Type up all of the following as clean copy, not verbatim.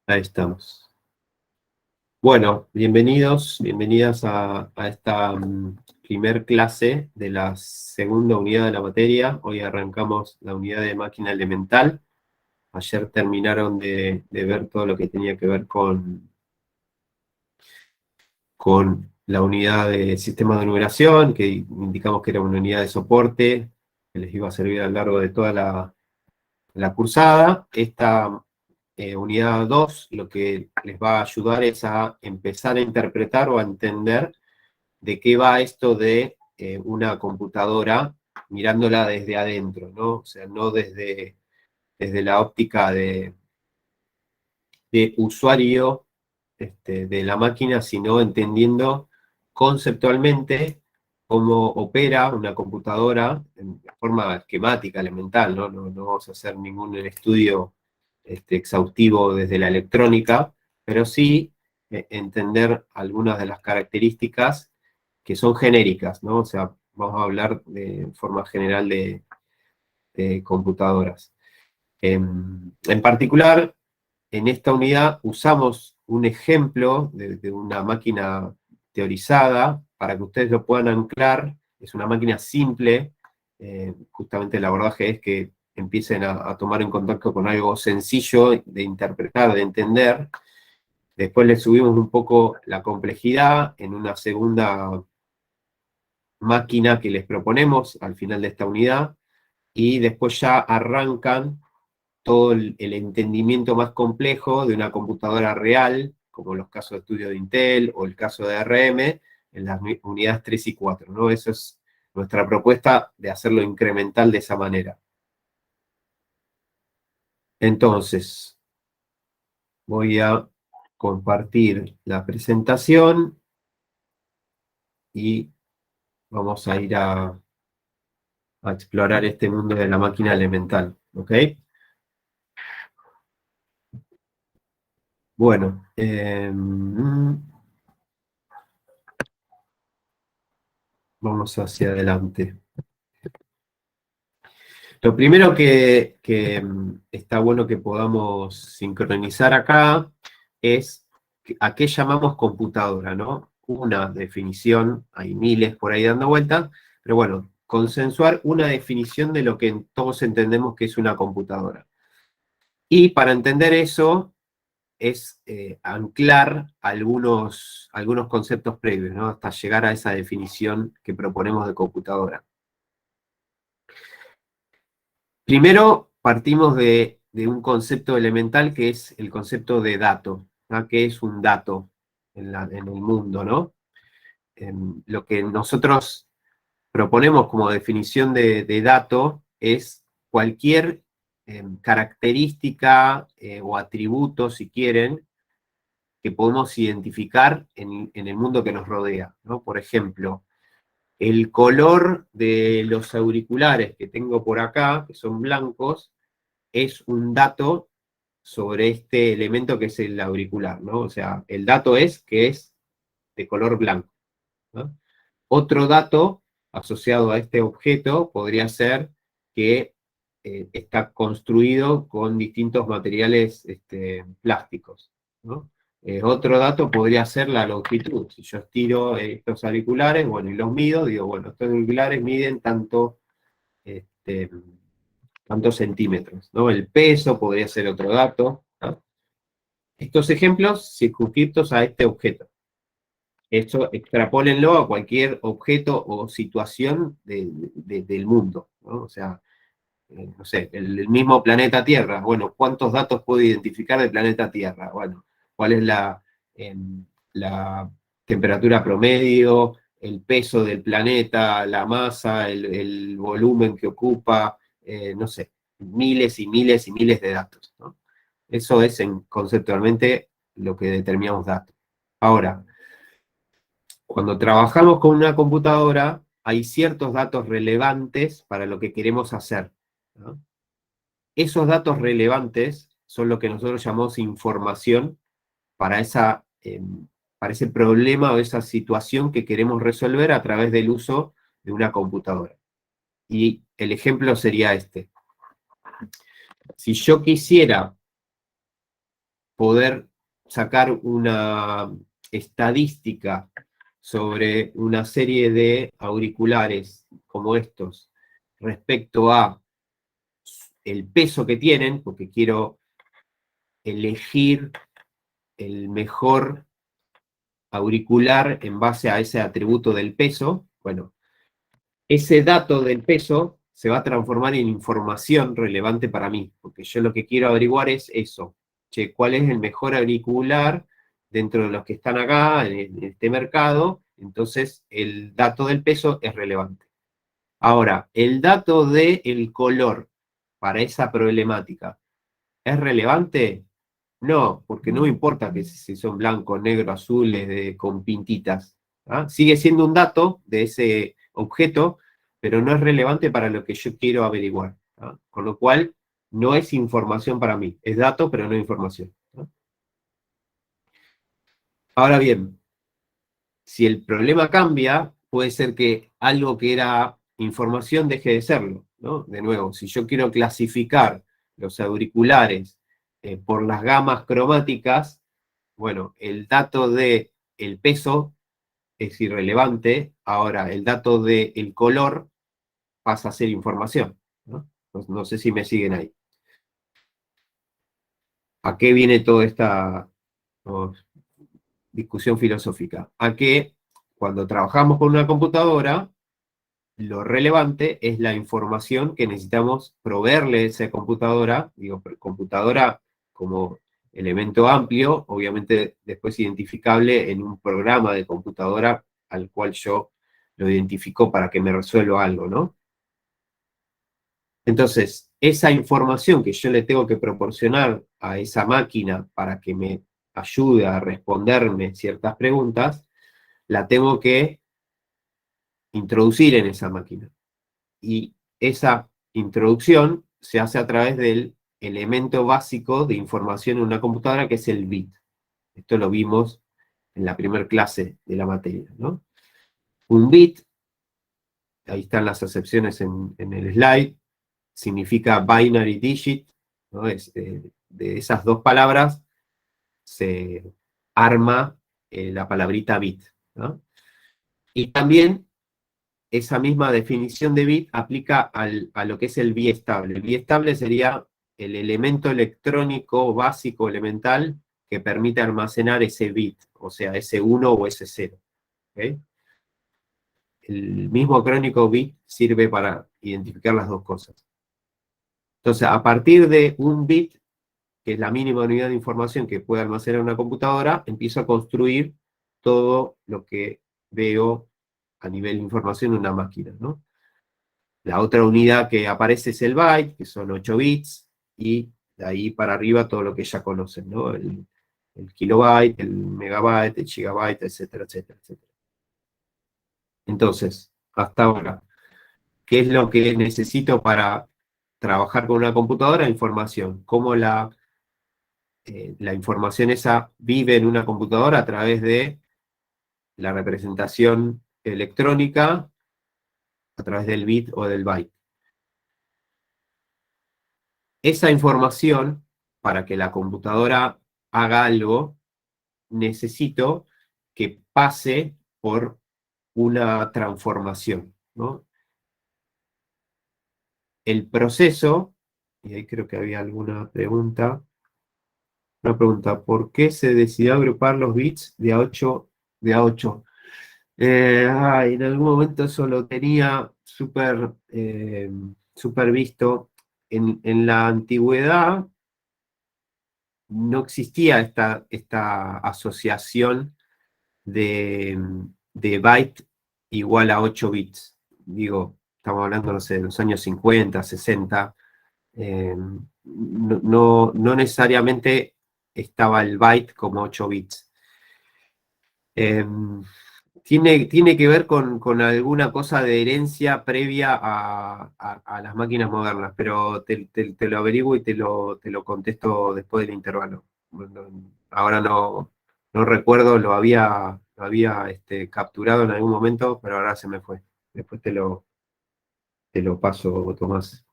Ahí estamos. Bueno, bienvenidos, bienvenidas a esta primer clase de la segunda unidad de la materia. Hoy arrancamos la unidad de máquina elemental. Ayer terminaron de ver todo lo que tenía que ver con la unidad de sistema de numeración, que indicamos que era una unidad de soporte que les iba a servir a lo largo de toda la cursada. Esta unidad 2 lo que les va a ayudar es a empezar a interpretar o a entender de qué va esto de una computadora mirándola desde adentro, ¿no? O sea, no desde la óptica de usuario de la máquina, sino entendiendo conceptualmente cómo opera una computadora en forma esquemática, elemental, ¿no? No vamos a hacer ningún estudio exhaustivo desde la electrónica, pero sí entender algunas de las características que son genéricas, ¿no? O sea, vamos a hablar de forma general de computadoras. En particular, en esta unidad usamos un ejemplo de una máquina teorizada para que ustedes lo puedan anclar. Es una máquina simple, justamente el abordaje es que empiecen a tomar en contacto con algo sencillo de interpretar, de entender. Después le subimos un poco la complejidad en una segunda máquina que les proponemos al final de esta unidad, y después ya arrancan todo el entendimiento más complejo de una computadora real, como los casos de estudio de Intel o el caso de ARM, en las unidades 3 y 4, ¿no? Esa es nuestra propuesta de hacerlo incremental de esa manera. Entonces, voy a compartir la presentación y vamos a ir a explorar este mundo de la máquina elemental, ¿ok? Bueno, vamos hacia adelante. Lo primero que está bueno que podamos sincronizar acá es a qué llamamos computadora, ¿no? Una definición, hay miles por ahí dando vueltas, pero bueno, consensuar una definición de lo que todos entendemos que es una computadora. Y para entender eso es anclar algunos conceptos previos, ¿no? Hasta llegar a esa definición que proponemos de computadora. Primero partimos de un concepto elemental que es el concepto de dato, ¿no? ¿Qué es un dato en el mundo, ¿no? Lo que nosotros proponemos como definición de dato es cualquier característica o atributo, si quieren, que podemos identificar en el mundo que nos rodea, ¿no? Por ejemplo, el color de los auriculares que tengo por acá, que son blancos, es un dato sobre este elemento que es el auricular, ¿no? O sea, el dato es que es de color blanco, ¿no? Otro dato asociado a este objeto podría ser que está construido con distintos materiales plásticos, ¿no? Otro dato podría ser la longitud. Si yo estiro estos auriculares, bueno, y los mido, digo, bueno, estos auriculares miden este, tantos centímetros, ¿no? El peso podría ser otro dato, ¿no? Estos ejemplos circunscriptos a este objeto. Esto extrapólenlo a cualquier objeto o situación del mundo, ¿no? O sea, no sé, el mismo planeta Tierra. Bueno, ¿cuántos datos puedo identificar del planeta Tierra? Bueno, ¿cuál es la temperatura promedio, el peso del planeta, la masa, el volumen que ocupa, no sé, miles y miles y miles de datos, ¿no? Eso es conceptualmente lo que determinamos datos. Ahora, cuando trabajamos con una computadora, hay ciertos datos relevantes para lo que queremos hacer, ¿no? Esos datos relevantes son lo que nosotros llamamos información para, para ese problema o esa situación que queremos resolver a través del uso de una computadora. Y el ejemplo sería este. Si yo quisiera poder sacar una estadística sobre una serie de auriculares como estos respecto a el peso que tienen, porque quiero elegir el mejor auricular en base a ese atributo del peso, bueno, ese dato del peso se va a transformar en información relevante para mí, porque yo lo que quiero averiguar es eso, che, ¿cuál es el mejor auricular dentro de los que están acá, en este mercado? Entonces, el dato del peso es relevante. Ahora, el dato del color para esa problemática, ¿es relevante? No, porque no me importa que si son blancos, negros, azules, con pintitas. ¿Ah? Sigue siendo un dato de ese objeto, pero no es relevante para lo que yo quiero averiguar. ¿Ah? Con lo cual, no es información para mí. Es dato, pero no información. ¿Ah? Ahora bien, si el problema cambia, puede ser que algo que era información deje de serlo, ¿no? De nuevo, si yo quiero clasificar los auriculares por las gamas cromáticas, bueno, el dato de el peso es irrelevante, ahora el dato del color pasa a ser información, ¿no? No sé si me siguen ahí. ¿A qué viene toda esta discusión filosófica? A que cuando trabajamos con una computadora, lo relevante es la información que necesitamos proveerle a esa computadora, digo, computadora como elemento amplio, obviamente después identificable en un programa de computadora al cual yo lo identifico para que me resuelva algo, ¿no? Entonces, esa información que yo le tengo que proporcionar a esa máquina para que me ayude a responderme ciertas preguntas, la tengo que introducir en esa máquina. Y esa introducción se hace a través del elemento básico de información en una computadora, que es el bit. Esto lo vimos en la primera clase de la materia, ¿no? Un bit, ahí están las acepciones en el slide, significa binary digit, ¿no? De esas dos palabras se arma la palabrita bit, ¿no? Y también esa misma definición de bit aplica a lo que es el biestable. El biestable sería el elemento electrónico básico elemental que permite almacenar ese bit, o sea, ese 1 o ese 0. ¿Okay? El mismo crónico bit sirve para identificar las dos cosas. Entonces, a partir de un bit, que es la mínima unidad de información que puede almacenar una computadora, empiezo a construir todo lo que veo a nivel de información en una máquina, ¿no? La otra unidad que aparece es el byte, que son 8 bits, y de ahí para arriba todo lo que ya conocen, ¿no? El kilobyte, el megabyte, el gigabyte, etcétera, etcétera, etcétera. Entonces, hasta ahora, ¿qué es lo que necesito para trabajar con una computadora? Información. ¿Cómo la información esa vive en una computadora? A través de la representación electrónica, a través del bit o del byte. Esa información, para que la computadora haga algo, necesito que pase por una transformación, ¿no? El proceso, y ahí creo que había alguna pregunta, una pregunta, ¿por qué se decidió agrupar los bits de A8 de A8? En algún momento eso lo tenía súper visto. En la antigüedad no existía esta asociación de byte igual a 8 bits. Digo, estamos hablando, no sé, de los años 50, 60. No necesariamente estaba el byte como 8 bits. Tiene que ver con alguna cosa de herencia previa a las máquinas modernas, pero te lo averiguo y te lo contesto después del intervalo. Ahora no recuerdo, lo había capturado en algún momento, pero ahora se me fue. Después te lo paso, Tomás.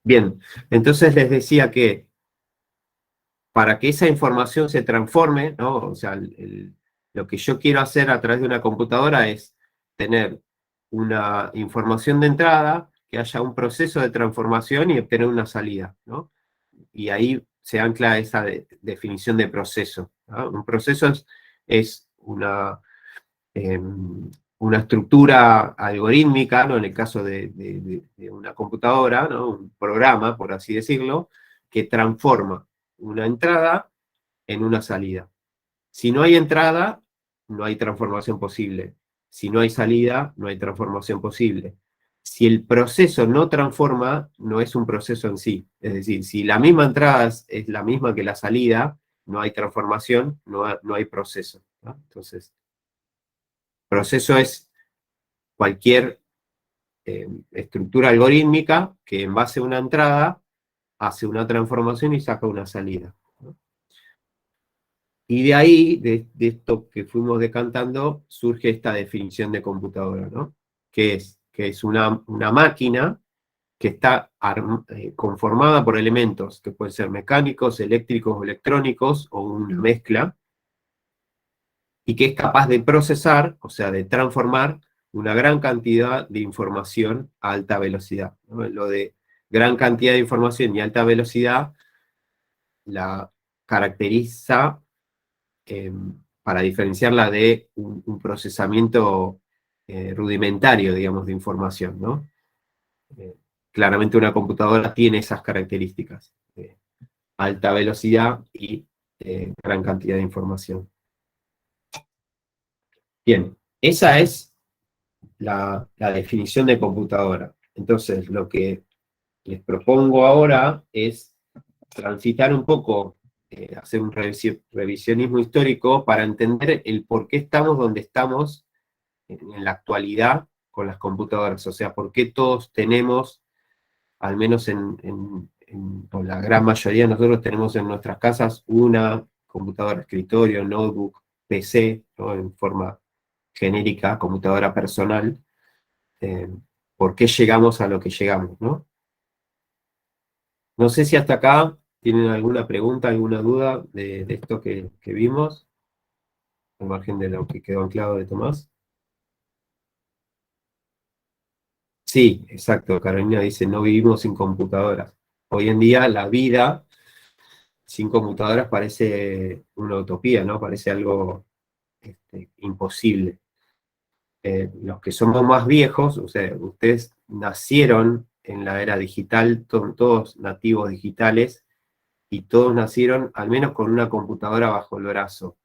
Bien, entonces les decía que para que esa información se transforme, ¿no? O sea, lo que yo quiero hacer a través de una computadora es tener una información de entrada, que haya un proceso de transformación y obtener una salida, ¿no? Y ahí se ancla esa definición de proceso, ¿no? Un proceso es eh, una estructura algorítmica, ¿no? En el caso de una computadora, ¿no? Un programa, por así decirlo, que transforma una entrada en una salida. Si no hay entrada, no hay transformación posible. Si no hay salida, no hay transformación posible. Si el proceso no transforma, no es un proceso en sí. Es decir, si la misma entrada es la misma que la salida, no hay transformación, no hay proceso, ¿no? Entonces, proceso es cualquier estructura algorítmica que en base a una entrada hace una transformación y saca una salida, ¿no? Y de ahí, de esto que fuimos decantando, surge esta definición de computadora, ¿no? Que es una máquina que está conformada por elementos que pueden ser mecánicos, eléctricos o electrónicos, o una mezcla, y que es capaz de procesar, o sea, de transformar una gran cantidad de información a alta velocidad, ¿no? Lo de gran cantidad de información y alta velocidad la caracteriza eh, para diferenciarla de un procesamiento rudimentario, digamos, de información, ¿no? Eh, Claramente una computadora tiene esas características, alta velocidad y gran cantidad de información. Bien, esa es la definición de computadora. Entonces, lo que les propongo ahora es transitar un poco, hacer un revisionismo histórico para entender el por qué estamos donde estamos en la actualidad con las computadoras. O sea, por qué todos tenemos, al menos o la gran mayoría de nosotros tenemos en nuestras casas una computadora escritorio, notebook, PC, ¿no? En forma genérica, computadora personal. eh, ¿Por qué llegamos a lo que llegamos, ¿no? No sé si hasta acá tienen alguna pregunta, alguna duda de esto que vimos, al margen de lo que quedó anclado de Tomás. Sí, exacto. Carolina dice, no vivimos sin computadoras. Hoy en día la vida sin computadoras parece una utopía, ¿no? Parece algo imposible. Los que somos más viejos, o sea, ustedes nacieron en la era digital, son todos nativos digitales, y todos nacieron al menos con una computadora bajo el brazo.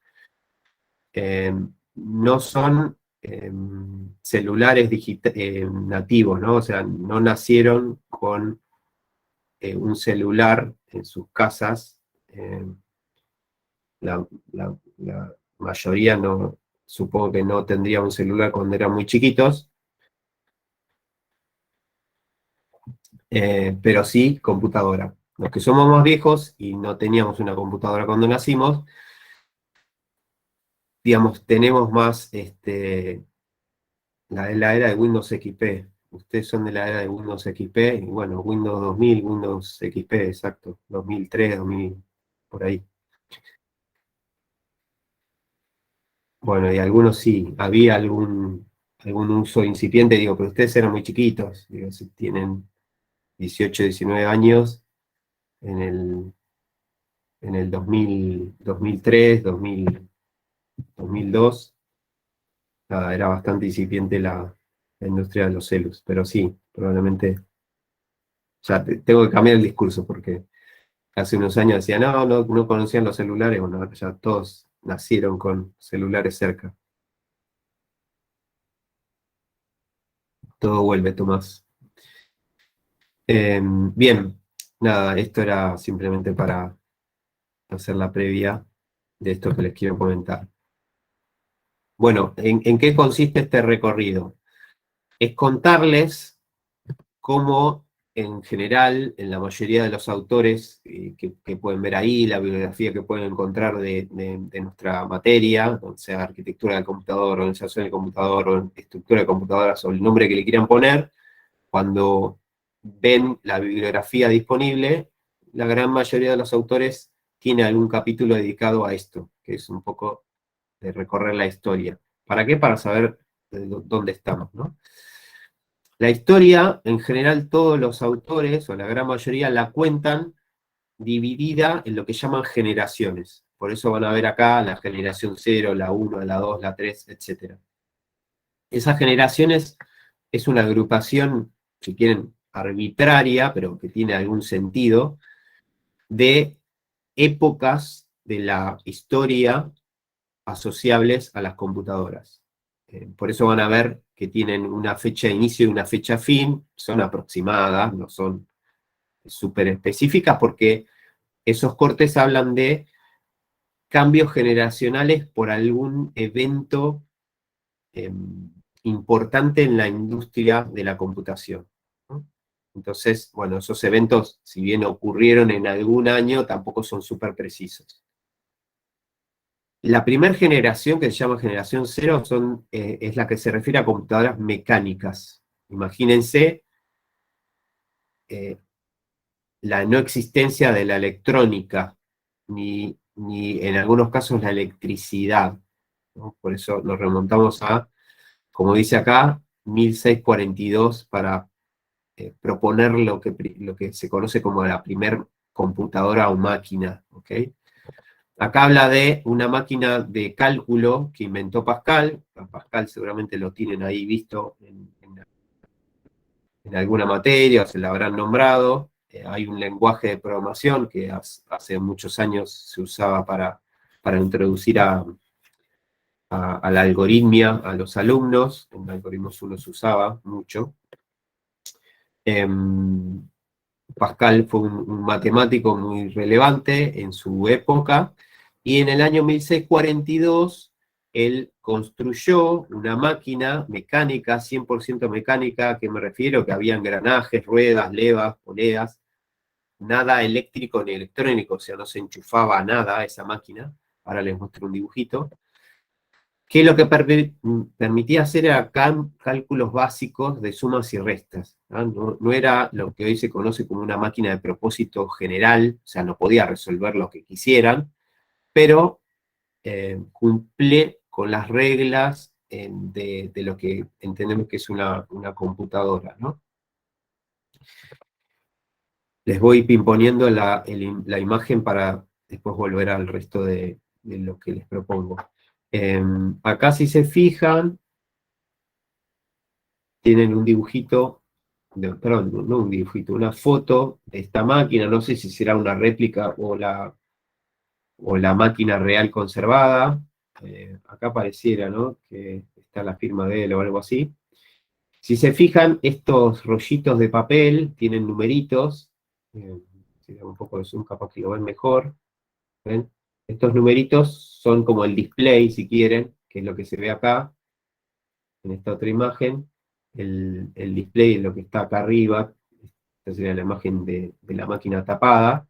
No son celulares nativos, ¿no? O sea, no nacieron con un celular en sus casas. eh, la mayoría no, supongo que no tendría un celular cuando eran muy chiquitos, pero sí computadora. Los que somos más viejos y no teníamos una computadora cuando nacimos, digamos, tenemos más la era de Windows XP. Ustedes son de la era de Windows XP, y bueno, Windows 2000, Windows XP, exacto, 2003, 2000, por ahí. Bueno, y algunos sí, había algún uso incipiente, digo, pero ustedes eran muy chiquitos, digo, si tienen 18, 19 años, en el 2000, 2003, 2000, 2002, nada, era bastante incipiente la industria de los celus, pero sí, probablemente, ya tengo que cambiar el discurso, porque hace unos años decían, no conocían los celulares, bueno, ahora ya todos nacieron con celulares cerca. Todo vuelve, Tomás. Bien, nada, esto era simplemente para hacer la previa de esto que les quiero comentar. Bueno, ¿en qué consiste este recorrido? Es contarles cómo, en general, en la mayoría de los autores que pueden ver ahí, la bibliografía que pueden encontrar de nuestra materia, o sea, arquitectura del computador, organización del computador, o estructura de computadoras, o el nombre que le quieran poner, cuando ven la bibliografía disponible, la gran mayoría de los autores tiene algún capítulo dedicado a esto, que es un poco de recorrer la historia. ¿Para qué? Para saber dónde estamos, ¿no? La historia, en general, todos los autores, o la gran mayoría, la cuentan dividida en lo que llaman generaciones. Por eso van a ver acá la generación 0, la 1, la 2, la 3, etc. Esas generaciones es una agrupación, si quieren, arbitraria, pero que tiene algún sentido, de épocas de la historia asociables a las computadoras. Por eso van a ver que tienen una fecha de inicio y una fecha fin, son aproximadas, no son súper específicas, porque esos cortes hablan de cambios generacionales por algún evento eh, importante en la industria de la computación, ¿no? Entonces, bueno, esos eventos, si bien ocurrieron en algún año, tampoco son súper precisos. La primera generación, que se llama generación 0, es la que se refiere a computadoras mecánicas. Imagínense la no existencia de la electrónica, ni en algunos casos la electricidad, ¿no? Por eso nos remontamos a, como dice acá, 1642 para proponer lo que se conoce como la primer computadora o máquina, ¿ok? Acá habla de una máquina de cálculo que inventó Pascal. A Pascal seguramente lo tienen ahí visto en alguna materia, o se la habrán nombrado. Hay un lenguaje de programación que hace muchos años se usaba para introducir a la algoritmia a los alumnos. En algoritmos uno se usaba mucho. Pascal fue un matemático muy relevante en su época, y en el año 1642 él construyó una máquina mecánica, 100% mecánica, que me refiero que había engranajes, ruedas, levas, poleas, nada eléctrico ni electrónico, o sea, no se enchufaba a nada a esa máquina. Ahora les muestro un dibujito. Que lo que permitía hacer era cálculos básicos de sumas y restas, ¿no? No era lo que hoy se conoce como una máquina de propósito general, o sea, no podía resolver lo que quisieran, pero cumple con las reglas de lo que entendemos que es una computadora, ¿no? Les voy pimponiendo la imagen para después volver al resto de lo que les propongo. Acá, si se fijan, tienen un dibujito, perdón, no un dibujito, una foto de esta máquina. No sé si será una réplica o la máquina real conservada. Acá pareciera, ¿no?, que está la firma de él o algo así. Si se fijan, estos rollitos de papel tienen numeritos. Si le hago un poco de zoom, capaz que lo ven mejor. ¿Ven? Estos numeritos son como el display, si quieren, que es lo que se ve acá, en esta otra imagen. El display es lo que está acá arriba. Esta sería la imagen de la máquina tapada.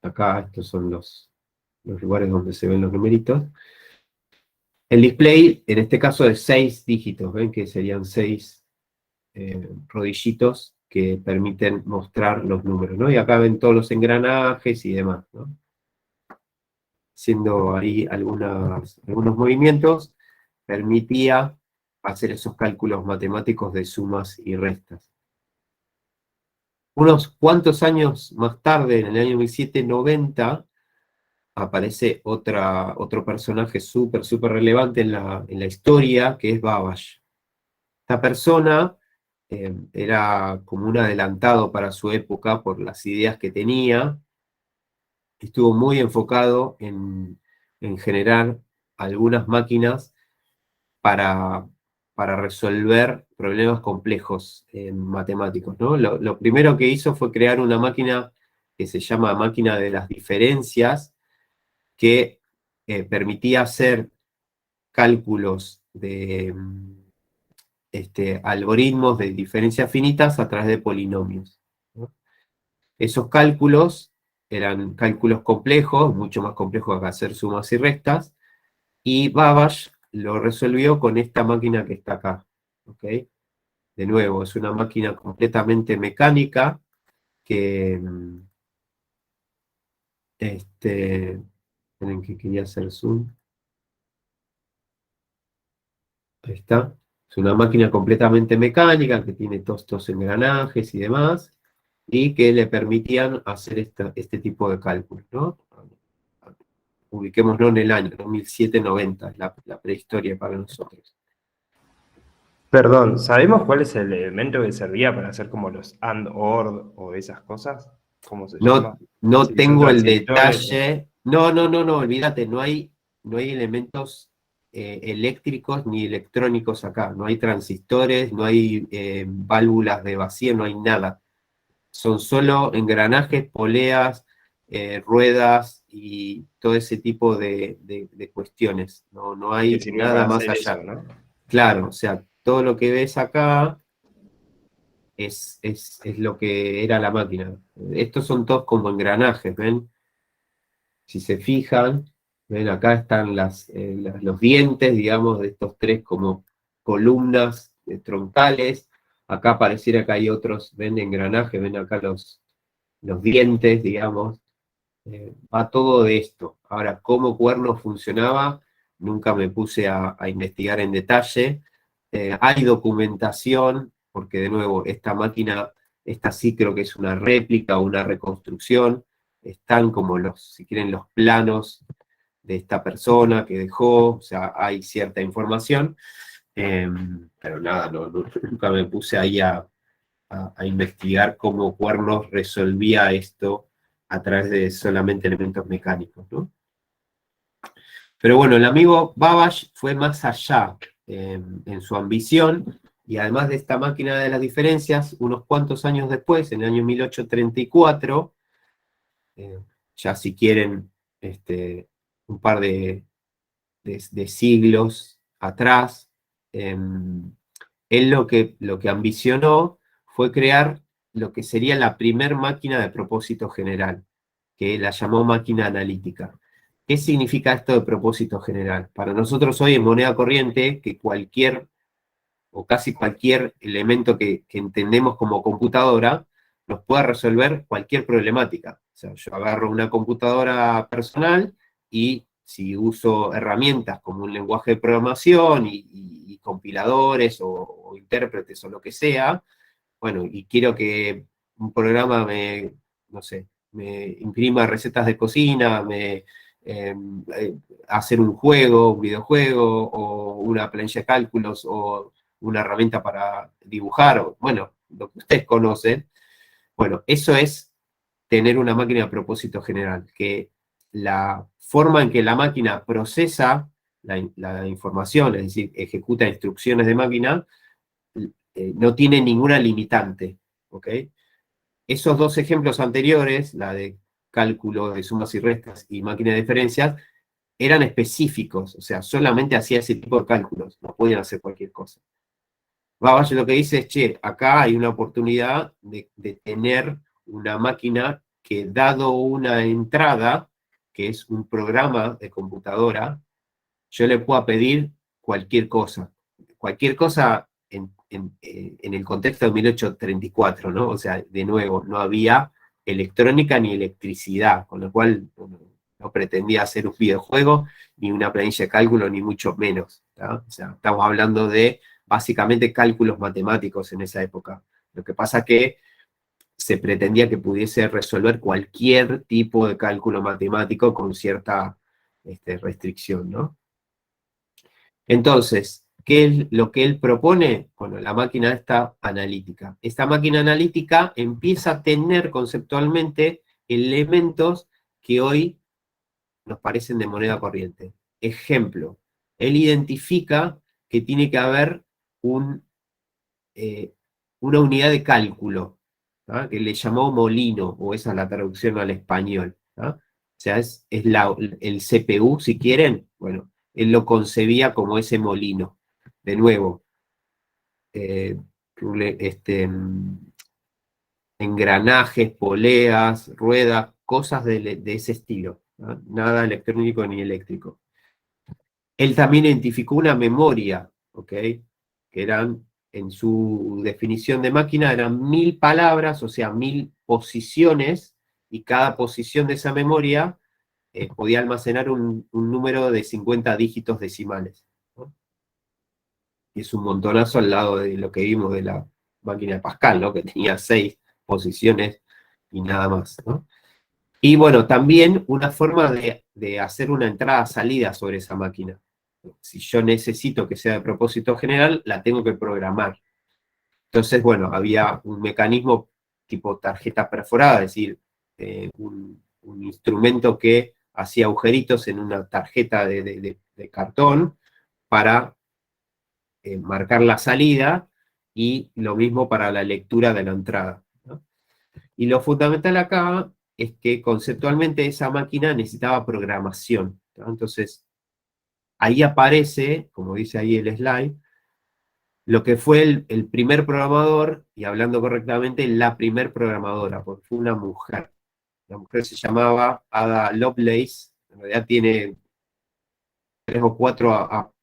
Acá estos son los lugares donde se ven los numeritos. El display, en este caso, es 6 dígitos, ¿ven? Que serían 6 rodillitos que permiten mostrar los números, ¿no? Y acá ven todos los engranajes y demás, ¿no? Haciendo ahí algunos movimientos, permitía hacer esos cálculos matemáticos de sumas y restas. Unos cuantos años más tarde, en el año 1790, aparece otro personaje súper relevante en la historia, que es Babbage. Esta persona era como un adelantado para su época por las ideas que tenía. Estuvo muy enfocado en generar algunas máquinas para, para resolver problemas complejos matemáticos, ¿no? Lo primero que hizo fue crear una máquina que se llama máquina de las diferencias, que permitía hacer cálculos de algoritmos de diferencias finitas a través de polinomios, ¿no? Esos cálculos eran cálculos complejos, mucho más complejos que hacer sumas y restas, y Babbage lo resolvió con esta máquina que está acá, ¿ok? de nuevo, es una máquina completamente mecánica que, esperen que quería hacer zoom, ahí está, es una máquina completamente mecánica que tiene todos estos engranajes y demás, y que le permitían hacer este tipo de cálculos, ¿no? Ubiquémoslo en el año 2790, es la prehistoria para nosotros. Perdón, ¿sabemos cuál es el elemento que servía para hacer como los AND, OR o esas cosas? ¿Cómo se No, llama? no Si son tengo el transistores o... detalle. No, no, no, no, olvídate, no hay elementos eléctricos ni electrónicos acá. No hay transistores, no hay válvulas de vacío, no hay nada. Son solo engranajes, poleas, ruedas y todo ese tipo de cuestiones. No que hay sirvió nada para más hacer eso, allá. ¿no? Claro, o sea, todo lo que ves acá es lo que era la máquina. Estos son todos como engranajes, ¿ven? Si se fijan, ven acá están los dientes, digamos, de estos tres como columnas troncales. Acá pareciera que hay otros, ven, engranajes, ven acá los dientes, digamos. Va todo de esto. Ahora, cómo Cuerno funcionaba, nunca me puse a investigar en detalle. Hay documentación, porque de nuevo, esta máquina, esta sí creo que es una réplica o una reconstrucción. Están como si quieren, los planos de esta persona que dejó, o sea, hay cierta información. Pero nada, nunca me puse ahí a investigar cómo Cuernos resolvía esto a través de solamente elementos mecánicos, ¿no? Pero bueno, el amigo Babbage fue más allá en su ambición, y además de esta máquina de las diferencias, unos cuantos años después, en el año 1834, eh, ya si quieren un par de siglos atrás, él lo que ambicionó fue crear lo que sería la primer máquina de propósito general, que la llamó máquina analítica. ¿Qué significa esto de propósito general? Para nosotros hoy en moneda corriente, que cualquier o casi cualquier elemento que entendemos como computadora nos puede resolver cualquier problemática. O sea, yo agarro una computadora personal y si uso herramientas como un lenguaje de programación y compiladores o intérpretes o lo que sea, bueno, y quiero que un programa no sé, me imprima recetas de cocina, eh, eh, hacer un juego, un videojuego, o una planilla de cálculos, o una herramienta para dibujar, o, bueno, lo que ustedes conocen. Bueno, eso es tener una máquina a propósito general, que la forma en que la máquina procesa la información, es decir, ejecuta instrucciones de máquina, no tiene ninguna limitante, ¿ok? Esos dos ejemplos anteriores, la de cálculo de sumas y restas y máquina de diferencias, eran específicos, o sea, solamente hacía ese tipo de cálculos, no podían hacer cualquier cosa. Babbage lo que dice es, che, acá hay una oportunidad de tener una máquina que, dado una entrada, que es un programa de computadora, yo le pueda pedir cualquier cosa. Cualquier cosa en el contexto de 1834, ¿no? O sea, de nuevo, no había electrónica ni electricidad, con lo cual no pretendía hacer un videojuego, ni una planilla de cálculo, ni mucho menos, ¿tá? O sea, estamos hablando de básicamente cálculos matemáticos en esa época. Lo que pasa que se pretendía que pudiese resolver cualquier tipo de cálculo matemático con cierta restricción, ¿no? Entonces, ¿qué es lo que él propone? Bueno, la máquina esta analítica. Esta máquina analítica empieza a tener conceptualmente elementos que hoy nos parecen de moneda corriente. Ejemplo, él identifica que tiene que haber eh, una unidad de cálculo, ¿tá? Que le llamó molino, o esa es la traducción al español, ¿tá? O sea, es el CPU, si quieren, bueno, él lo concebía como ese molino. De nuevo, eh, engranajes, poleas, ruedas, cosas de ese estilo, ¿tá? Nada electrónico ni eléctrico. Él también identificó una memoria, ¿ok? Que eran en su definición de máquina eran 1000 palabras, o sea, 1000 posiciones, y cada posición de esa memoria podía almacenar un número de 50 dígitos decimales, ¿no? Y es un montonazo al lado de lo que vimos de la máquina de Pascal, ¿no? Que tenía 6 posiciones y nada más, ¿no? Y bueno, también una forma de hacer una entrada-salida sobre esa máquina. Si yo necesito que sea de propósito general, la tengo que programar. Entonces, bueno, había un mecanismo tipo tarjeta perforada, es decir, un instrumento que hacía agujeritos en una tarjeta de cartón para marcar la salida, y lo mismo para la lectura de la entrada, ¿no? Y lo fundamental acá es que conceptualmente esa máquina necesitaba programación, ¿no? Entonces, ahí aparece, como dice ahí el slide, lo que fue el primer programador, y hablando correctamente, la primer programadora, porque fue una mujer. La mujer se llamaba Ada Lovelace, en realidad tiene 3 o 4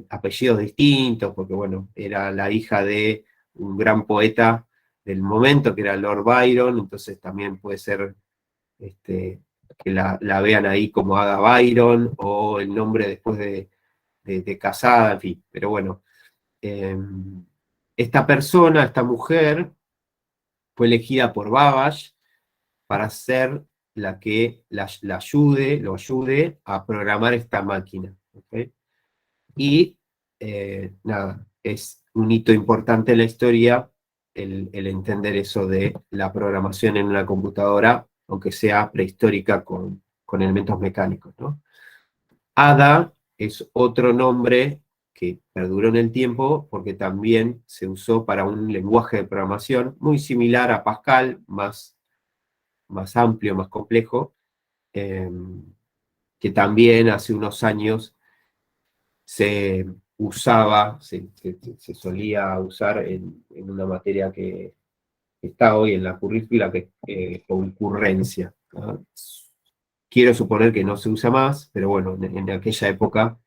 apellidos distintos, porque bueno, era la hija de un gran poeta del momento, que era Lord Byron, entonces también puede ser que la vean ahí como Ada Byron, o el nombre después de casada, en fin, pero bueno. Esta persona, esta mujer, fue elegida por Babbage para ser la que lo ayude a programar esta máquina, ¿ok? Y nada, es un hito importante en la historia el entender eso de la programación en una computadora, aunque sea prehistórica con elementos mecánicos, ¿no? Ada es otro nombre que perduró en el tiempo porque también se usó para un lenguaje de programación muy similar a Pascal, más amplio, más complejo, eh, que también hace unos años se usaba, se solía usar en una materia que está hoy en la currícula, que es concurrencia, ¿no? Quiero suponer que no se usa más, pero bueno, en aquella época,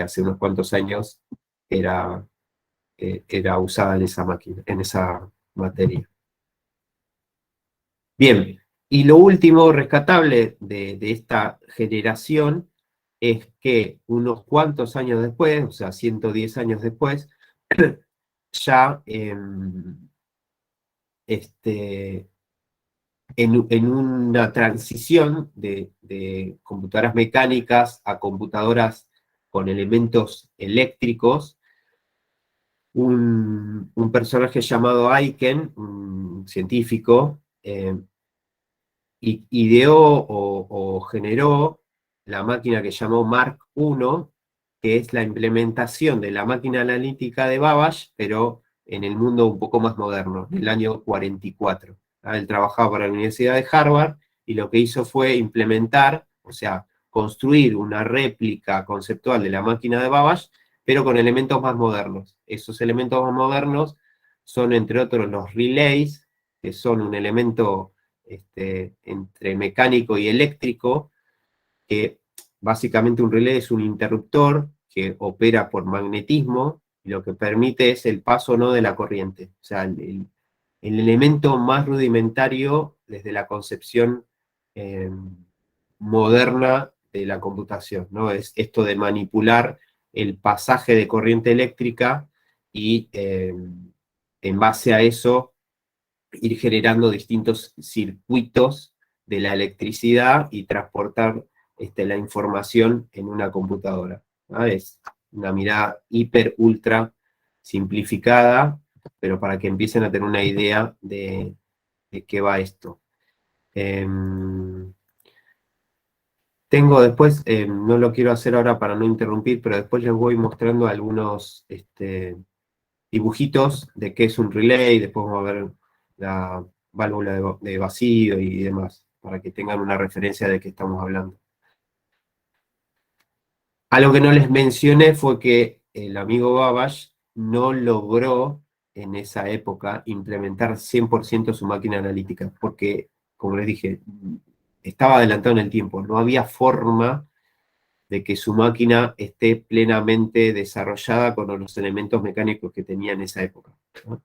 hace unos cuantos años, era usada en esa máquina, en esa materia. Bien, y lo último rescatable de esta generación es que unos cuantos años después, o sea, 110 años después, ya en una transición de computadoras mecánicas a computadoras con elementos eléctricos, un personaje llamado Aiken, un científico, ideó o generó la máquina que llamó Mark I, que es la implementación de la máquina analítica de Babbage, pero en el mundo un poco más moderno, en el año 44. Él trabajaba para la Universidad de Harvard, y lo que hizo fue implementar, o sea, construir una réplica conceptual de la máquina de Babbage, pero con elementos más modernos. Esos elementos más modernos son, entre otros, los relays, que son un elemento entre mecánico y eléctrico, que básicamente un relé es un interruptor que opera por magnetismo, y lo que permite es el paso o no de la corriente. O sea, el elemento más rudimentario desde la concepción moderna de la computación, ¿no? Es esto de manipular el pasaje de corriente eléctrica y en base a eso ir generando distintos circuitos de la electricidad y transportar la información en una computadora, ¿no? Es una mirada hiper, ultra simplificada, pero para que empiecen a tener una idea de qué va esto. Tengo después, no lo quiero hacer ahora para no interrumpir, pero después les voy mostrando algunos dibujitos de qué es un relay, después vamos a ver la válvula de vacío y demás, para que tengan una referencia de qué estamos hablando. Algo que no les mencioné fue que el amigo Babbage no logró en esa época implementar 100% su máquina analítica, porque, como les dije, estaba adelantado en el tiempo, no había forma de que su máquina esté plenamente desarrollada con los elementos mecánicos que tenía en esa época, ¿no?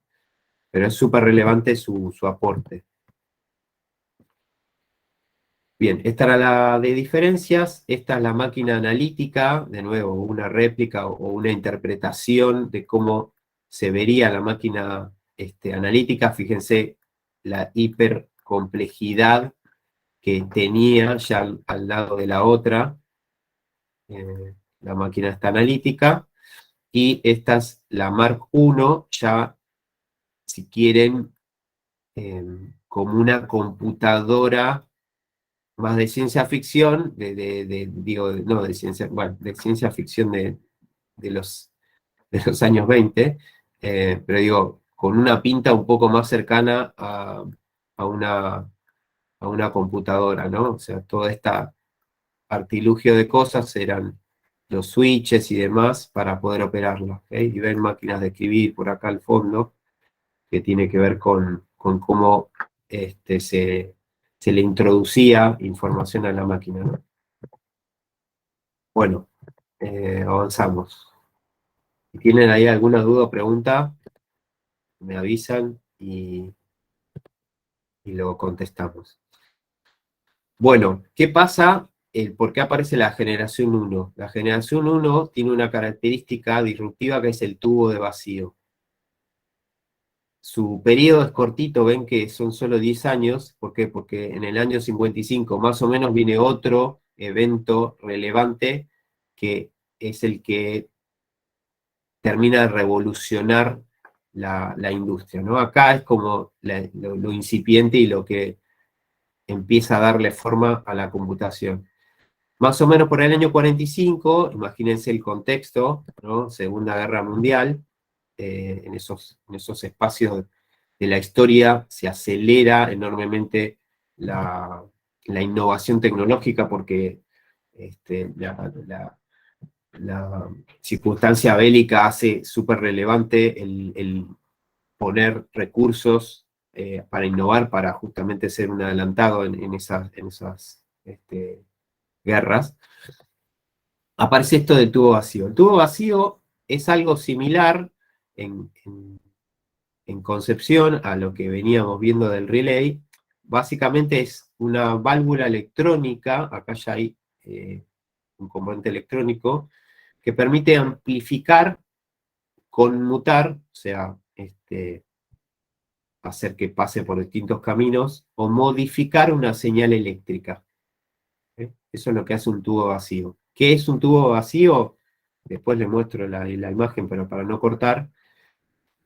Pero es súper relevante su aporte. Bien, esta era la de diferencias, esta es la máquina analítica, de nuevo, una réplica o una interpretación de cómo se vería la máquina analítica. Fíjense la hipercomplejidad que tenía ya al lado de la otra, la máquina esta analítica, y esta es la Mark I, ya, si quieren, como una computadora más de ciencia ficción, no de ciencia, bueno, de ciencia ficción de los, de los años 20, pero digo, con una pinta un poco más cercana a una computadora, ¿no? O sea, todo este artilugio de cosas eran los switches y demás para poder operarlo, ¿ok? Y ven máquinas de escribir por acá al fondo, que tiene que ver con cómo se le introducía información a la máquina, ¿no? Bueno, avanzamos. Si tienen ahí alguna duda o pregunta, me avisan y lo contestamos. Bueno, ¿qué pasa? ¿Por qué aparece la generación 1? La generación 1 tiene una característica disruptiva que es el tubo de vacío. Su periodo es cortito, ven que son solo 10 años. ¿Por qué? Porque en el año 55 más o menos viene otro evento relevante que es el que termina de revolucionar la industria, ¿no? Acá es como lo incipiente y lo que empieza a darle forma a la computación. Más o menos por el año 45, imagínense el contexto, ¿no? Segunda Guerra Mundial, en esos espacios de la historia se acelera enormemente la innovación tecnológica porque la circunstancia bélica hace súper relevante el poner recursos para innovar, para justamente ser un adelantado en esas guerras. Aparece esto del tubo vacío. El tubo vacío es algo similar en concepción a lo que veníamos viendo del relay. Básicamente es una válvula electrónica, acá ya hay un componente electrónico, que permite amplificar, conmutar, o sea, hacer que pase por distintos caminos, o modificar una señal eléctrica. Eso es lo que hace un tubo vacío. ¿Qué es un tubo vacío? Después les muestro la imagen, pero para no cortar.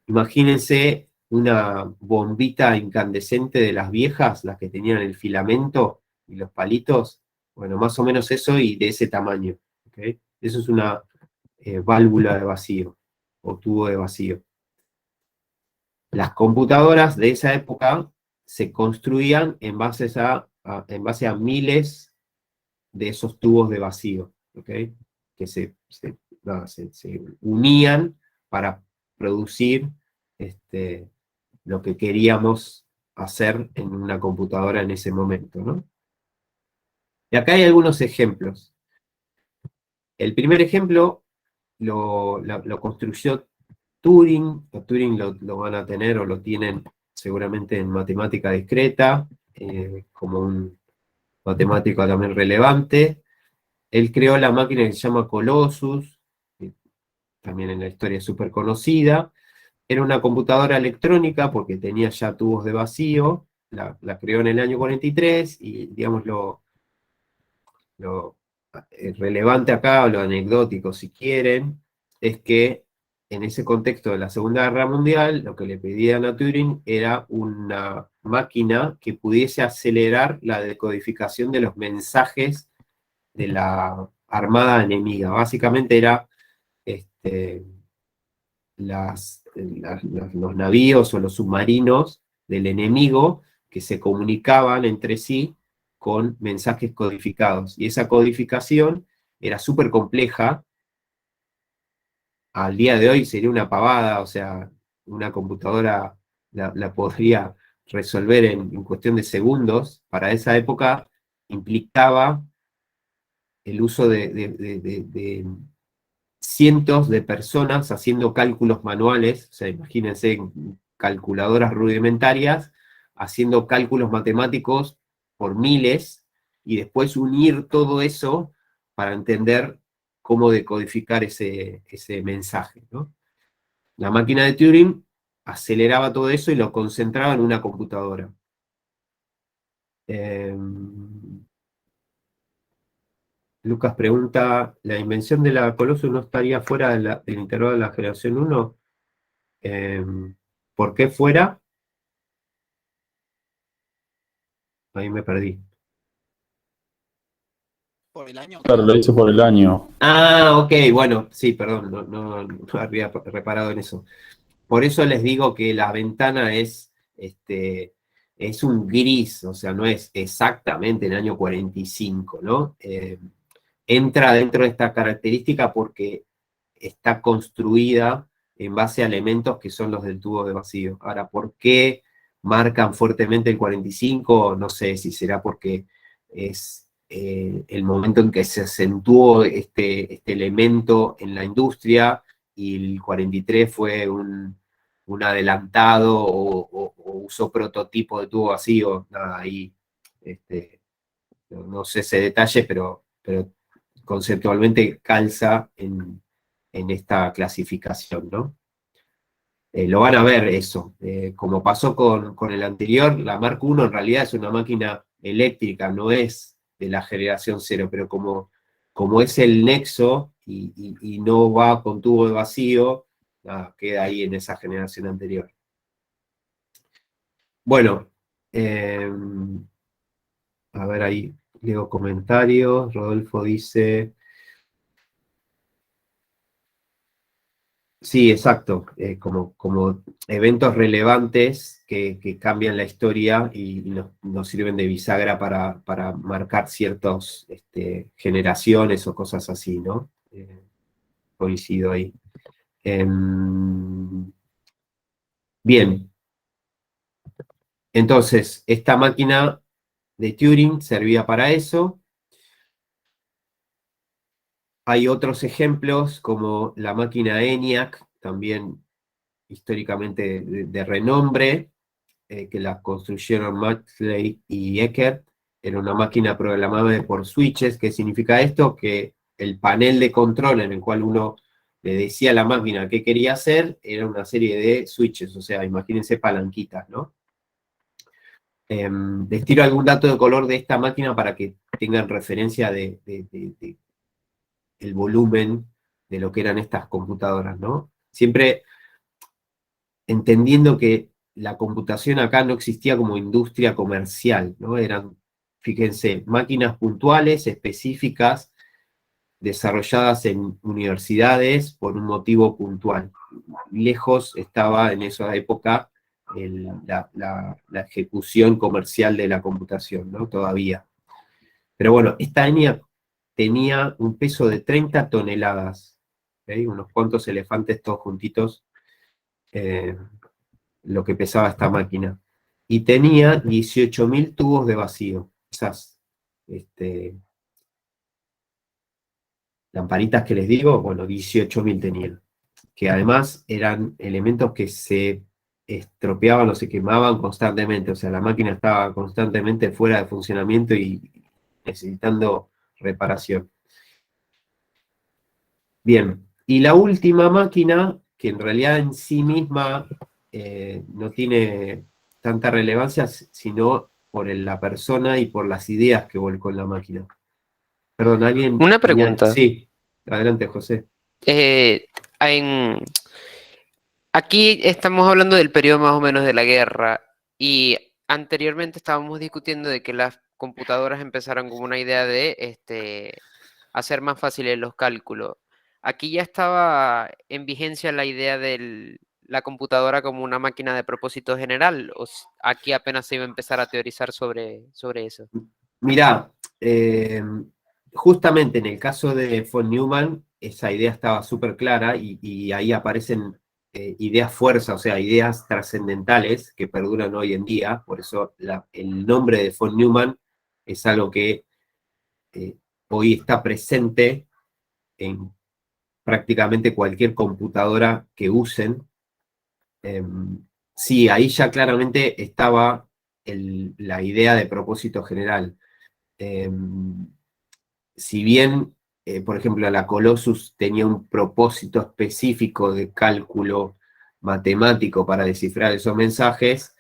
Imagínense una bombita incandescente de las viejas, las que tenían el filamento y los palitos. Bueno, más o menos eso y de ese tamaño. ¿Okay? Eso es una válvula de vacío o tubo de vacío. Las computadoras de esa época se construían en base a miles de esos tubos de vacío, ¿ok? Que se unían para producir lo que queríamos hacer en una computadora en ese momento, ¿no? Y acá hay algunos ejemplos. El primer ejemplo lo construyó Turing. Turing lo van a tener o lo tienen seguramente en matemática discreta, como un matemático también relevante. Él creó la máquina que se llama Colossus, que también en la historia es súper conocida. Era una computadora electrónica porque tenía ya tubos de vacío. La creó en el año 43 y, digamos, lo relevante acá, o lo anecdótico si quieren, es que en ese contexto de la Segunda Guerra Mundial, lo que le pedían a Turing era una máquina que pudiese acelerar la decodificación de los mensajes de la armada enemiga. Básicamente era los navíos o los submarinos del enemigo que se comunicaban entre sí con mensajes codificados. Y esa codificación era súper compleja. Al día de hoy sería una pavada, o sea, una computadora la podría resolver en cuestión de segundos. Para esa época implicaba el uso de cientos de personas haciendo cálculos manuales, o sea, imagínense calculadoras rudimentarias, haciendo cálculos matemáticos por miles, y después unir todo eso para entender cómo decodificar ese mensaje, ¿no? La máquina de Turing aceleraba todo eso y lo concentraba en una computadora. Lucas pregunta, ¿la invención de la Colossus no estaría fuera del intervalo de la generación 1? ¿Por qué fuera? Ahí me perdí. Por el año, Claro, lo creo. hice por el año. Ah, ok, bueno, sí, perdón, no había reparado en eso. Por eso les digo que la ventana es un gris, o sea, no es exactamente el año 45, ¿no? Entra dentro de esta característica porque está construida en base a elementos que son los del tubo de vacío. Ahora, ¿por qué marcan fuertemente el 45? No sé si será porque es el momento en que se acentuó este elemento en la industria y el 43 fue un adelantado o usó prototipo de tubo vacío. Nada, ahí no sé ese detalle, pero conceptualmente calza en esta clasificación, ¿no? Lo van a ver eso. Como pasó con el anterior, la Mark I en realidad es una máquina eléctrica, no es de la generación cero, pero como es el nexo y no va con tubo de vacío, nada, queda ahí en esa generación anterior. Bueno, a ver ahí, leo comentarios. Rodolfo dice... Sí, exacto. Como eventos relevantes que cambian la historia y nos sirven de bisagra para marcar ciertas generaciones o cosas así, ¿no? Coincido ahí. Bien, entonces, esta máquina de Turing servía para eso. Hay otros ejemplos como la máquina ENIAC, también históricamente de renombre, que la construyeron Maxley y Eckert. Era una máquina programable por switches. ¿Qué significa esto? Que el panel de control en el cual uno le decía a la máquina qué quería hacer, era una serie de switches, o sea, imagínense palanquitas, ¿no? Les tiro algún dato de color de esta máquina para que tengan referencia de el volumen de lo que eran estas computadoras, ¿no? Siempre entendiendo que la computación acá no existía como industria comercial, ¿no? Eran, fíjense, máquinas puntuales, específicas, desarrolladas en universidades por un motivo puntual. Lejos estaba en esa época la ejecución comercial de la computación, ¿no? Todavía. Pero bueno, esta ENIAC tenía un peso de 30 toneladas, ¿okay? Unos cuantos elefantes todos juntitos, lo que pesaba esta máquina. Y tenía 18.000 tubos de vacío. Esas lamparitas que les digo, bueno, 18.000 tenían. Que además eran elementos que se estropeaban o se quemaban constantemente. O sea, la máquina estaba constantemente fuera de funcionamiento y necesitando reparación. Bien, y la última máquina, que en realidad en sí misma no tiene tanta relevancia, sino por la persona y por las ideas que volcó en la máquina. Perdón, ¿alguien? Una pregunta. Sí, adelante, José. Eh, en- Aquí estamos hablando del periodo más o menos de la guerra y anteriormente estábamos discutiendo de que las computadoras empezaron como una idea de hacer más fáciles los cálculos. Aquí ya estaba en vigencia la idea de la computadora como una máquina de propósito general, aquí apenas se iba a empezar a teorizar sobre eso. Mirá, justamente en el caso de von Neumann, esa idea estaba súper clara y ahí aparecen ideas fuerza, o sea, ideas trascendentales que perduran hoy en día. Por eso el nombre de von Neumann es algo que hoy está presente en prácticamente cualquier computadora que usen. Sí, ahí ya claramente estaba la idea de propósito general. Si bien, por ejemplo, la Colossus tenía un propósito específico de cálculo matemático para descifrar esos mensajes,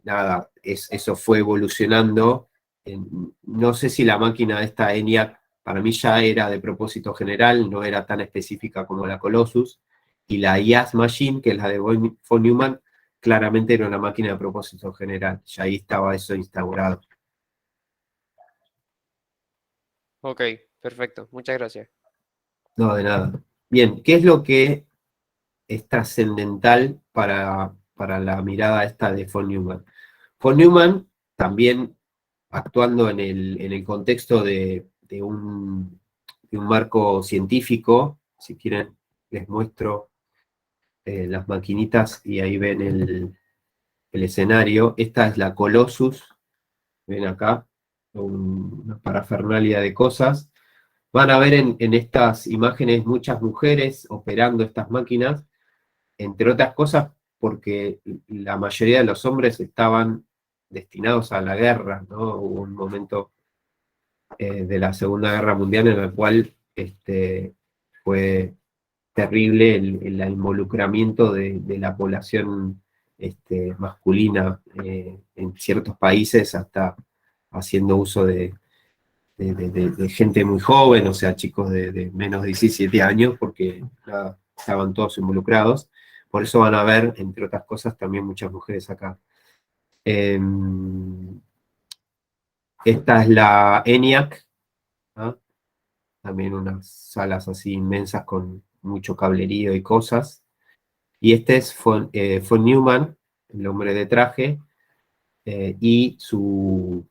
nada, eso fue evolucionando. No sé si la máquina esta ENIAC para mí ya era de propósito general, no era tan específica como la Colossus, y la IAS Machine, que es la de von Neumann, claramente era una máquina de propósito general, ya ahí estaba eso instaurado. Ok, perfecto. Muchas gracias. No, de nada. Bien, ¿qué es lo que es trascendental para la mirada esta de von Neumann? Von Neumann, también actuando en el contexto de un marco científico, si quieren les muestro las maquinitas y ahí ven el escenario. Esta es la Colossus, ven acá, una parafernalia de cosas. Van a ver en estas imágenes muchas mujeres operando estas máquinas, entre otras cosas porque la mayoría de los hombres estaban destinados a la guerra, ¿no? Hubo un momento de la Segunda Guerra Mundial en el cual fue terrible el involucramiento de la población masculina en ciertos países, hasta haciendo uso de gente muy joven, o sea, chicos de menos de 17 años, porque nada, estaban todos involucrados. Por eso van a ver, entre otras cosas, también muchas mujeres acá. Esta es la ENIAC, ¿ah? También unas salas así inmensas con mucho cablerío y cosas. Y este es von Neumann, el hombre de traje, y su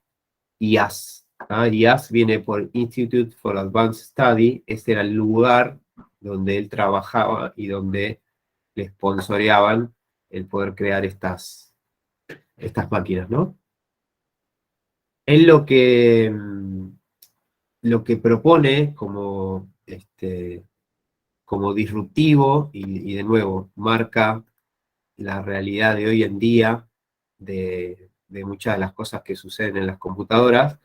IAS. IAS viene por Institute for Advanced Study. Este era el lugar donde él trabajaba y donde le sponsoreaban el poder crear estas máquinas, ¿no? Él lo que propone como disruptivo y de nuevo marca la realidad de hoy en día de muchas de las cosas que suceden en las computadoras,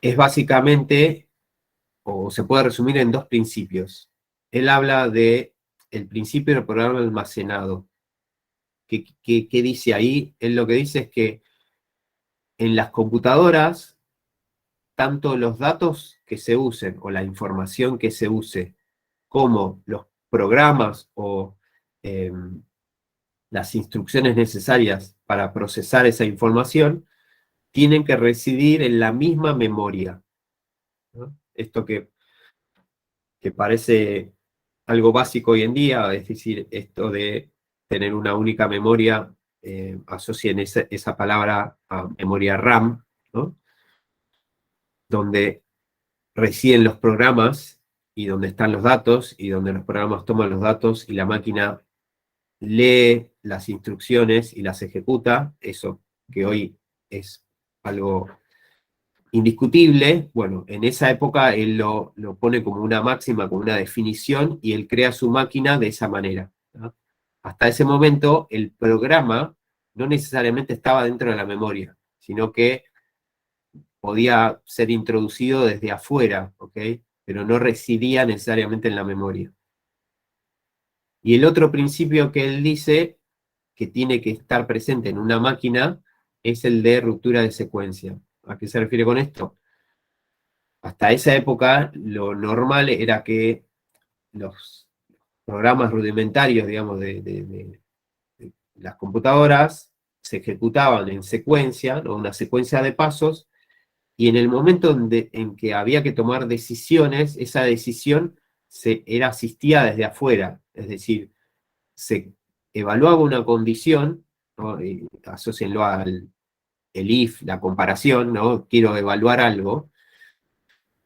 es básicamente, o se puede resumir en dos principios. Él habla de el principio del programa almacenado. ¿Qué dice ahí? Él lo que dice es que en las computadoras, tanto los datos que se usen o la información que se use, como los programas o las instrucciones necesarias para procesar esa información, tienen que residir en la misma memoria, ¿no? Esto que parece algo básico hoy en día, es decir, esto de tener una única memoria, asocien esa palabra a memoria RAM, ¿no? Donde residen los programas y donde están los datos, y donde los programas toman los datos y la máquina lee las instrucciones y las ejecuta, eso que hoy es algo indiscutible. Bueno, en esa época él lo pone como una máxima, como una definición, y él crea su máquina de esa manera, ¿no? Hasta ese momento el programa no necesariamente estaba dentro de la memoria, sino que podía ser introducido desde afuera, ¿ok? Pero no residía necesariamente en la memoria. Y el otro principio que él dice que tiene que estar presente en una máquina es el de ruptura de secuencia. ¿A qué se refiere con esto? Hasta esa época lo normal era que los programas rudimentarios, digamos, de las computadoras se ejecutaban en secuencia, ¿no? Una secuencia de pasos, y en el momento en que había que tomar decisiones, esa decisión era asistida desde afuera, es decir, se evaluaba una condición, ¿no? Asócienlo al el if, la comparación, ¿no? Quiero evaluar algo,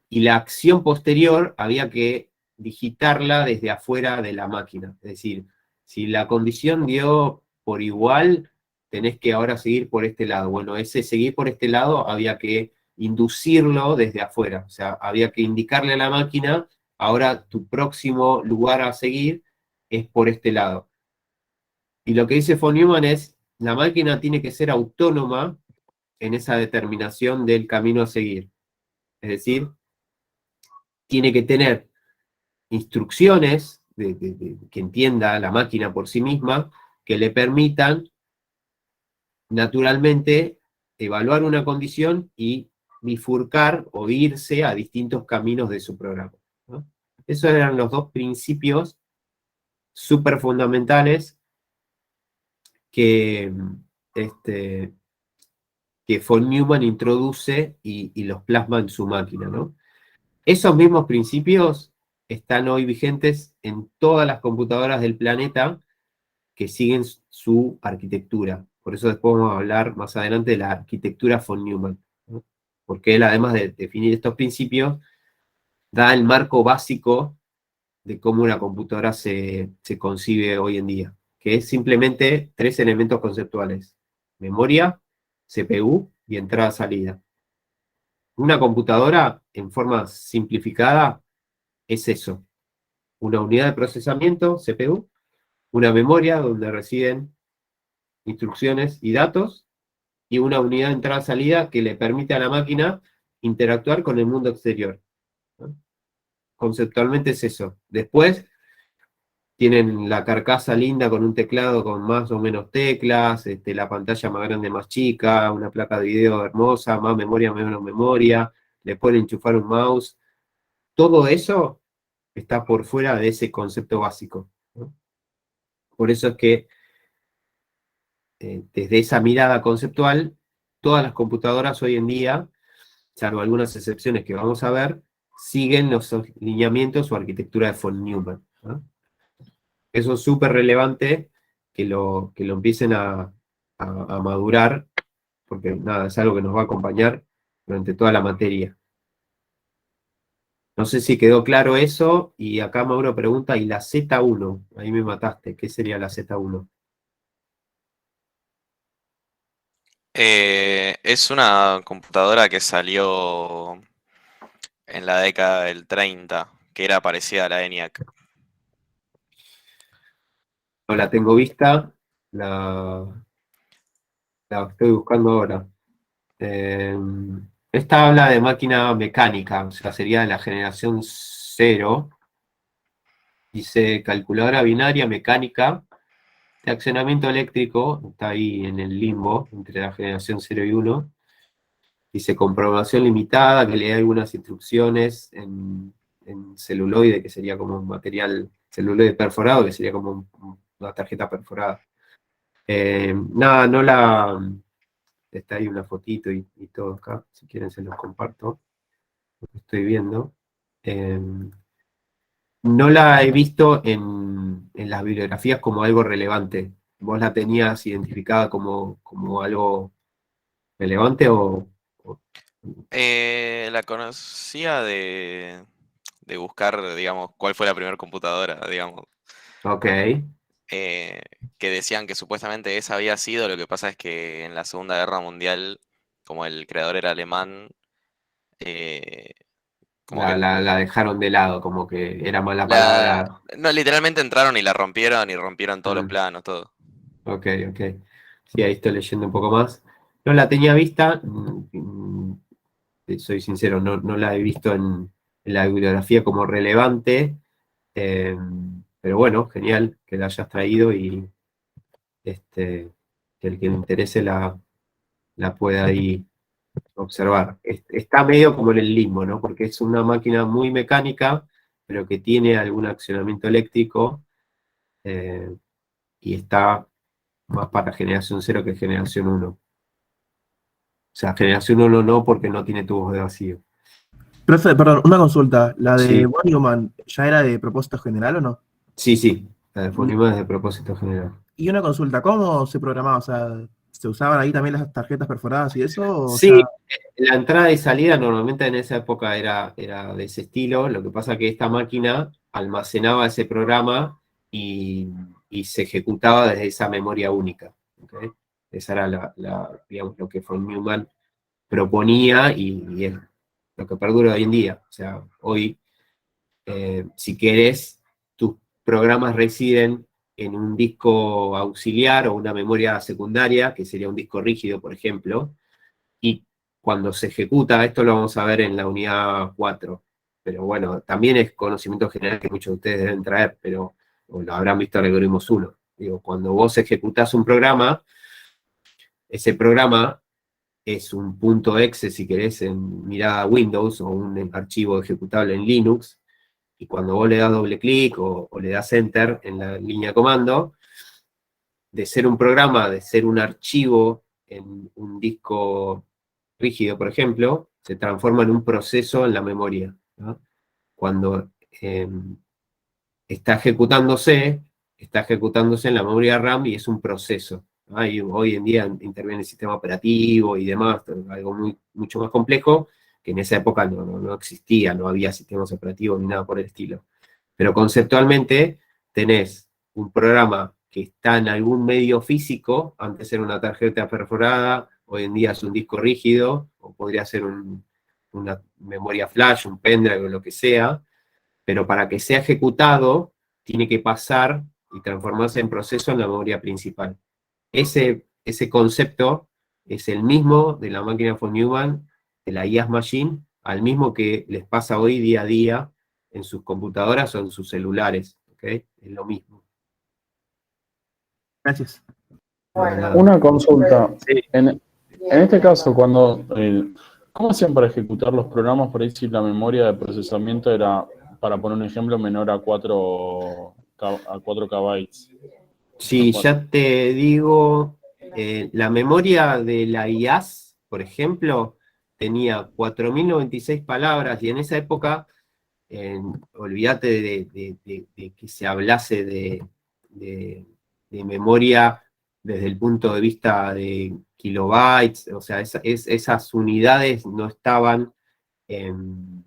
y la acción posterior había que digitarla desde afuera de la máquina. Es decir, si la condición dio por igual, tenés que ahora seguir por este lado. Bueno, ese seguir por este lado había que inducirlo desde afuera. O sea, había que indicarle a la máquina, ahora tu próximo lugar a seguir es por este lado. Y lo que dice von Neumann es, la máquina tiene que ser autónoma en esa determinación del camino a seguir. Es decir, tiene que tener instrucciones que entienda la máquina por sí misma, que le permitan naturalmente evaluar una condición y bifurcar o irse a distintos caminos de su programa, ¿no? Esos eran los dos principios súper fundamentales que, que von Neumann introduce y los plasma en su máquina, ¿no? Esos mismos principios están hoy vigentes en todas las computadoras del planeta que siguen su arquitectura. Por eso después vamos a hablar más adelante de la arquitectura von Neumann, ¿no? Porque él, además de definir estos principios, da el marco básico de cómo una computadora se concibe hoy en día, que es simplemente 3 elementos conceptuales: memoria, CPU y entrada-salida. Una computadora, en forma simplificada, es eso: una unidad de procesamiento, CPU, una memoria donde residen instrucciones y datos, y una unidad de entrada-salida que le permite a la máquina interactuar con el mundo exterior, ¿no? Conceptualmente es eso. Después tienen la carcasa linda con un teclado con más o menos teclas, la pantalla más grande, más chica, una placa de video hermosa, más memoria, menos memoria, le pueden enchufar un mouse. Todo eso está por fuera de ese concepto básico, ¿no? Por eso es que desde esa mirada conceptual, todas las computadoras hoy en día, salvo algunas excepciones que vamos a ver, siguen los lineamientos o arquitectura de von Neumann, ¿no? Eso es súper relevante que lo empiecen a madurar, porque nada, es algo que nos va a acompañar durante toda la materia. No sé si quedó claro eso, y acá Mauro pregunta, ¿y la Z1? Ahí me mataste, ¿qué sería la Z1? Es una computadora que salió en la década del 30, que era parecida a la ENIAC. No la tengo vista, la estoy buscando ahora. Eh, Esta habla de máquina mecánica, o sea, sería de la generación 0. Dice calculadora binaria mecánica de accionamiento eléctrico, está ahí en el limbo entre la generación 0 y 1. Dice comprobación limitada, que le da algunas instrucciones en celuloide, que sería como un material celuloide perforado, que sería como una tarjeta perforada. Nada, no la... Está ahí una fotito y todo acá, si quieren se los comparto, lo que estoy viendo. No la he visto en las bibliografías como algo relevante. ¿Vos la tenías identificada como algo relevante o...? La conocía de buscar, digamos, cuál fue la primera computadora, digamos. Ok, Que decían que supuestamente esa había sido, lo que pasa es que en la Segunda Guerra Mundial, como el creador era alemán, eh, como que la dejaron de lado, como que era mala palabra. no, literalmente entraron y rompieron todos los Mm, planos, todo. ok, ok. Sí, ahí estoy leyendo un poco más. No la tenía vista, soy sincero, no la he visto en la bibliografía como relevante, pero bueno, genial que la hayas traído y que el que le interese la pueda ahí observar. Está medio como en el limbo, ¿no? Porque es una máquina muy mecánica, pero que tiene algún accionamiento eléctrico, y está más para generación 0 que generación 1. O sea, generación 1 no, porque no tiene tubos de vacío. Profe, perdón, una consulta. ¿La de Sí, von Neumann ya era de propósito general o no? sí, la de fonema es de propósito general. Y una consulta, ¿cómo se programaba? O sea, ¿se usaban ahí también las tarjetas perforadas y eso? ¿O ya... Sí, la entrada y salida normalmente en esa época era de ese estilo. Lo que pasa que esta máquina almacenaba ese programa y se ejecutaba desde esa memoria única, ¿ok? Esa era digamos, lo que von Neumann proponía y es lo que perdura hoy en día. O sea, hoy, si querés, tus programas residen en un disco auxiliar o una memoria secundaria, que sería un disco rígido, por ejemplo, y cuando se ejecuta, esto lo vamos a ver en la unidad 4, pero bueno, también es conocimiento general que muchos de ustedes deben traer, pero o lo habrán visto en Algoritmos 1. Digo, cuando vos ejecutás un programa, ese programa es un .exe, si querés, en mirada Windows, o un archivo ejecutable en Linux, y cuando vos le das doble clic o le das Enter en la línea de comando, de ser un programa, de ser un archivo en un disco rígido, por ejemplo, se transforma en un proceso en la memoria, ¿no? Cuando está ejecutándose en la memoria RAM y es un proceso, ¿no? Y hoy en día interviene el sistema operativo y demás, algo mucho más complejo, que en esa época no existía, no había sistemas operativos ni nada por el estilo. Pero conceptualmente tenés un programa que está en algún medio físico, antes era una tarjeta perforada, hoy en día es un disco rígido, o podría ser una memoria flash, un pendrive o lo que sea, pero para que sea ejecutado, tiene que pasar y transformarse en proceso en la memoria principal. Ese concepto es el mismo de la máquina von Neumann, de la IaaS Machine, al mismo que les pasa hoy día a día en sus computadoras o en sus celulares, ¿ok? Es lo mismo. Gracias. Una consulta. Sí. En este caso, ¿cómo hacían para ejecutar los programas por ahí si la memoria de procesamiento era, para poner un ejemplo, menor a 4 KB? Sí, ya te digo, la memoria de la IaaS, por ejemplo, tenía 4096 palabras, y en esa época, olvídate de que se hablase de memoria desde el punto de vista de kilobytes, o sea, esas unidades no estaban en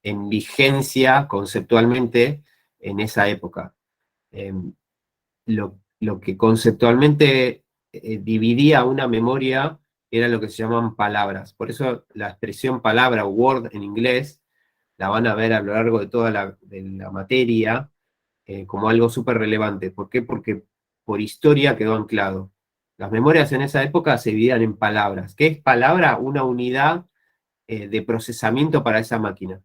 vigencia conceptualmente en esa época. Lo que conceptualmente dividía una memoria era lo que se llaman palabras. Por eso la expresión palabra, word en inglés, la van a ver a lo largo de toda la materia como algo súper relevante. ¿Por qué? Porque por historia quedó anclado. Las memorias en esa época se dividían en palabras. ¿Qué es palabra? Una unidad de procesamiento para esa máquina.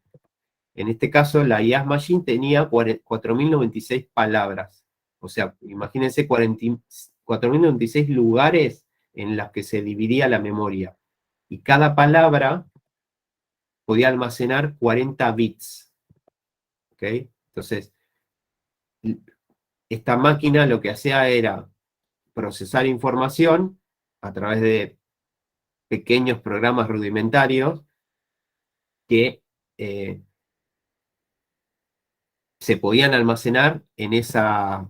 En este caso, la IaaS Machine tenía 4096 palabras. O sea, imagínense 4096 lugares en los que se dividía la memoria. Y cada palabra podía almacenar 40 bits. ¿Ok? Entonces, esta máquina lo que hacía era procesar información a través de pequeños programas rudimentarios que se podían almacenar en esa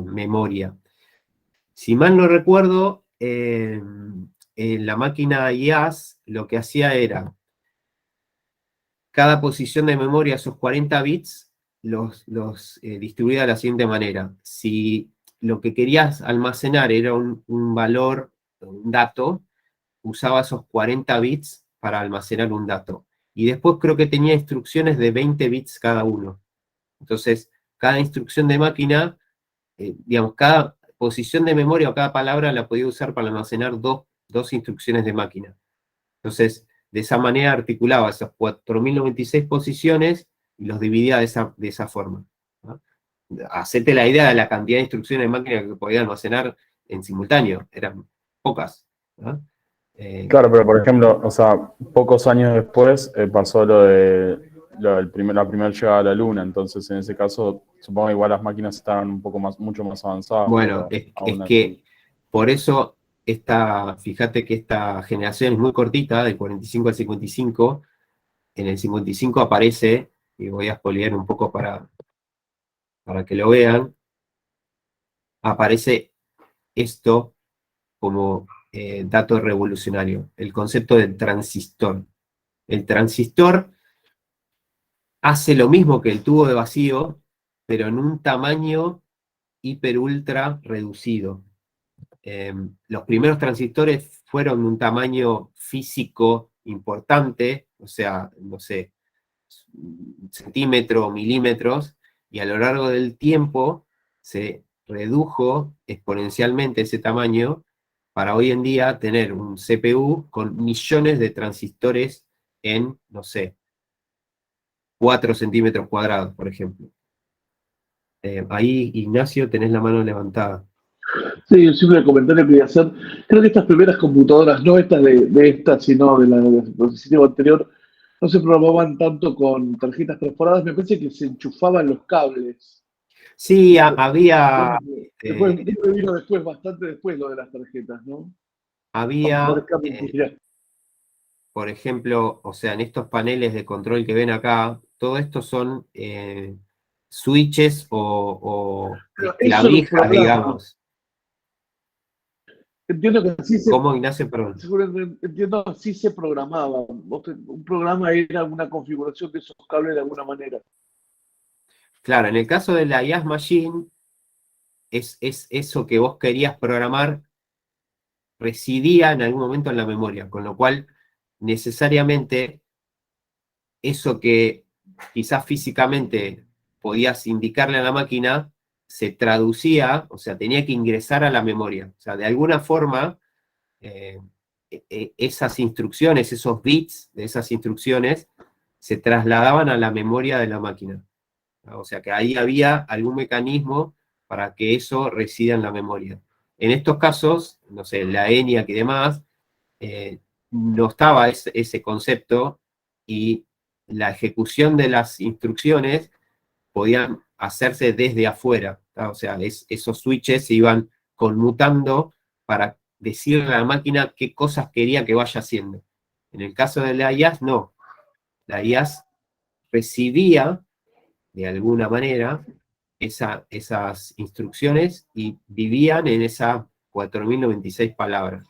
memoria. Si mal no recuerdo, en la máquina IaaS lo que hacía era, cada posición de memoria, esos 40 bits, los distribuía de la siguiente manera. Si lo que querías almacenar era un valor, un dato, usaba esos 40 bits para almacenar un dato. Y después creo que tenía instrucciones de 20 bits cada uno. Entonces, cada instrucción de máquina, digamos, cada posición de memoria o cada palabra la podía usar para almacenar dos instrucciones de máquina. Entonces, de esa manera articulaba esas 4096 posiciones y los dividía de esa forma, ¿no? Hacete la idea de la cantidad de instrucciones de máquina que podía almacenar en simultáneo, eran pocas, ¿no? Claro, pero por ejemplo, o sea, pocos años después pasó la primera llegada a la Luna, entonces en ese caso supongo que igual las máquinas estaban mucho más avanzadas. Bueno, pero es aún que así. por eso fíjate que esta generación es muy cortita, del 45 al 55. En el 55 aparece, y voy a spoilear un poco para que lo vean, aparece esto como dato revolucionario, el concepto del transistor. El transistor hace lo mismo que el tubo de vacío, pero en un tamaño hiper ultra reducido. Los primeros transistores fueron de un tamaño físico importante, o sea, no sé, centímetros, milímetros, y a lo largo del tiempo se redujo exponencialmente ese tamaño para hoy en día tener un CPU con millones de transistores en, no sé, 4 centímetros cuadrados, por ejemplo. Ahí, Ignacio, tenés la mano levantada. Sí, un simple comentario que quería hacer. Creo que estas primeras computadoras, no estas de estas, sino de la del dispositivo anterior, no se programaban tanto con tarjetas perforadas, me parece que se enchufaban los cables. Sí, había, Después vino después, bastante después lo de las tarjetas, ¿no? había Mira, por ejemplo, o sea, en estos paneles de control que ven acá, todo esto son switches o pero eso los clavijas, programas. digamos. Entiendo que así se, ¿Cómo, Ignacio? Perdón. seguramente entiendo así se programaba. Un programa era una configuración de esos cables de alguna manera. Claro, en el caso de la IaaS Machine, es eso que vos querías programar residía en algún momento en la memoria, con lo cual necesariamente eso que quizás físicamente podías indicarle a la máquina, se traducía, o sea, tenía que ingresar a la memoria. O sea, de alguna forma, esas instrucciones, esos bits de esas instrucciones, se trasladaban a la memoria de la máquina. O sea, que ahí había algún mecanismo para que eso resida en la memoria. En estos casos, no sé, la ENIAC y demás, no estaba ese concepto y la ejecución de las instrucciones podían hacerse desde afuera. O sea, esos switches se iban conmutando para decirle a la máquina qué cosas quería que vaya haciendo. En el caso de la IaaS, no. La IaaS recibía, de alguna manera, esas instrucciones y vivían en esas 4096 palabras.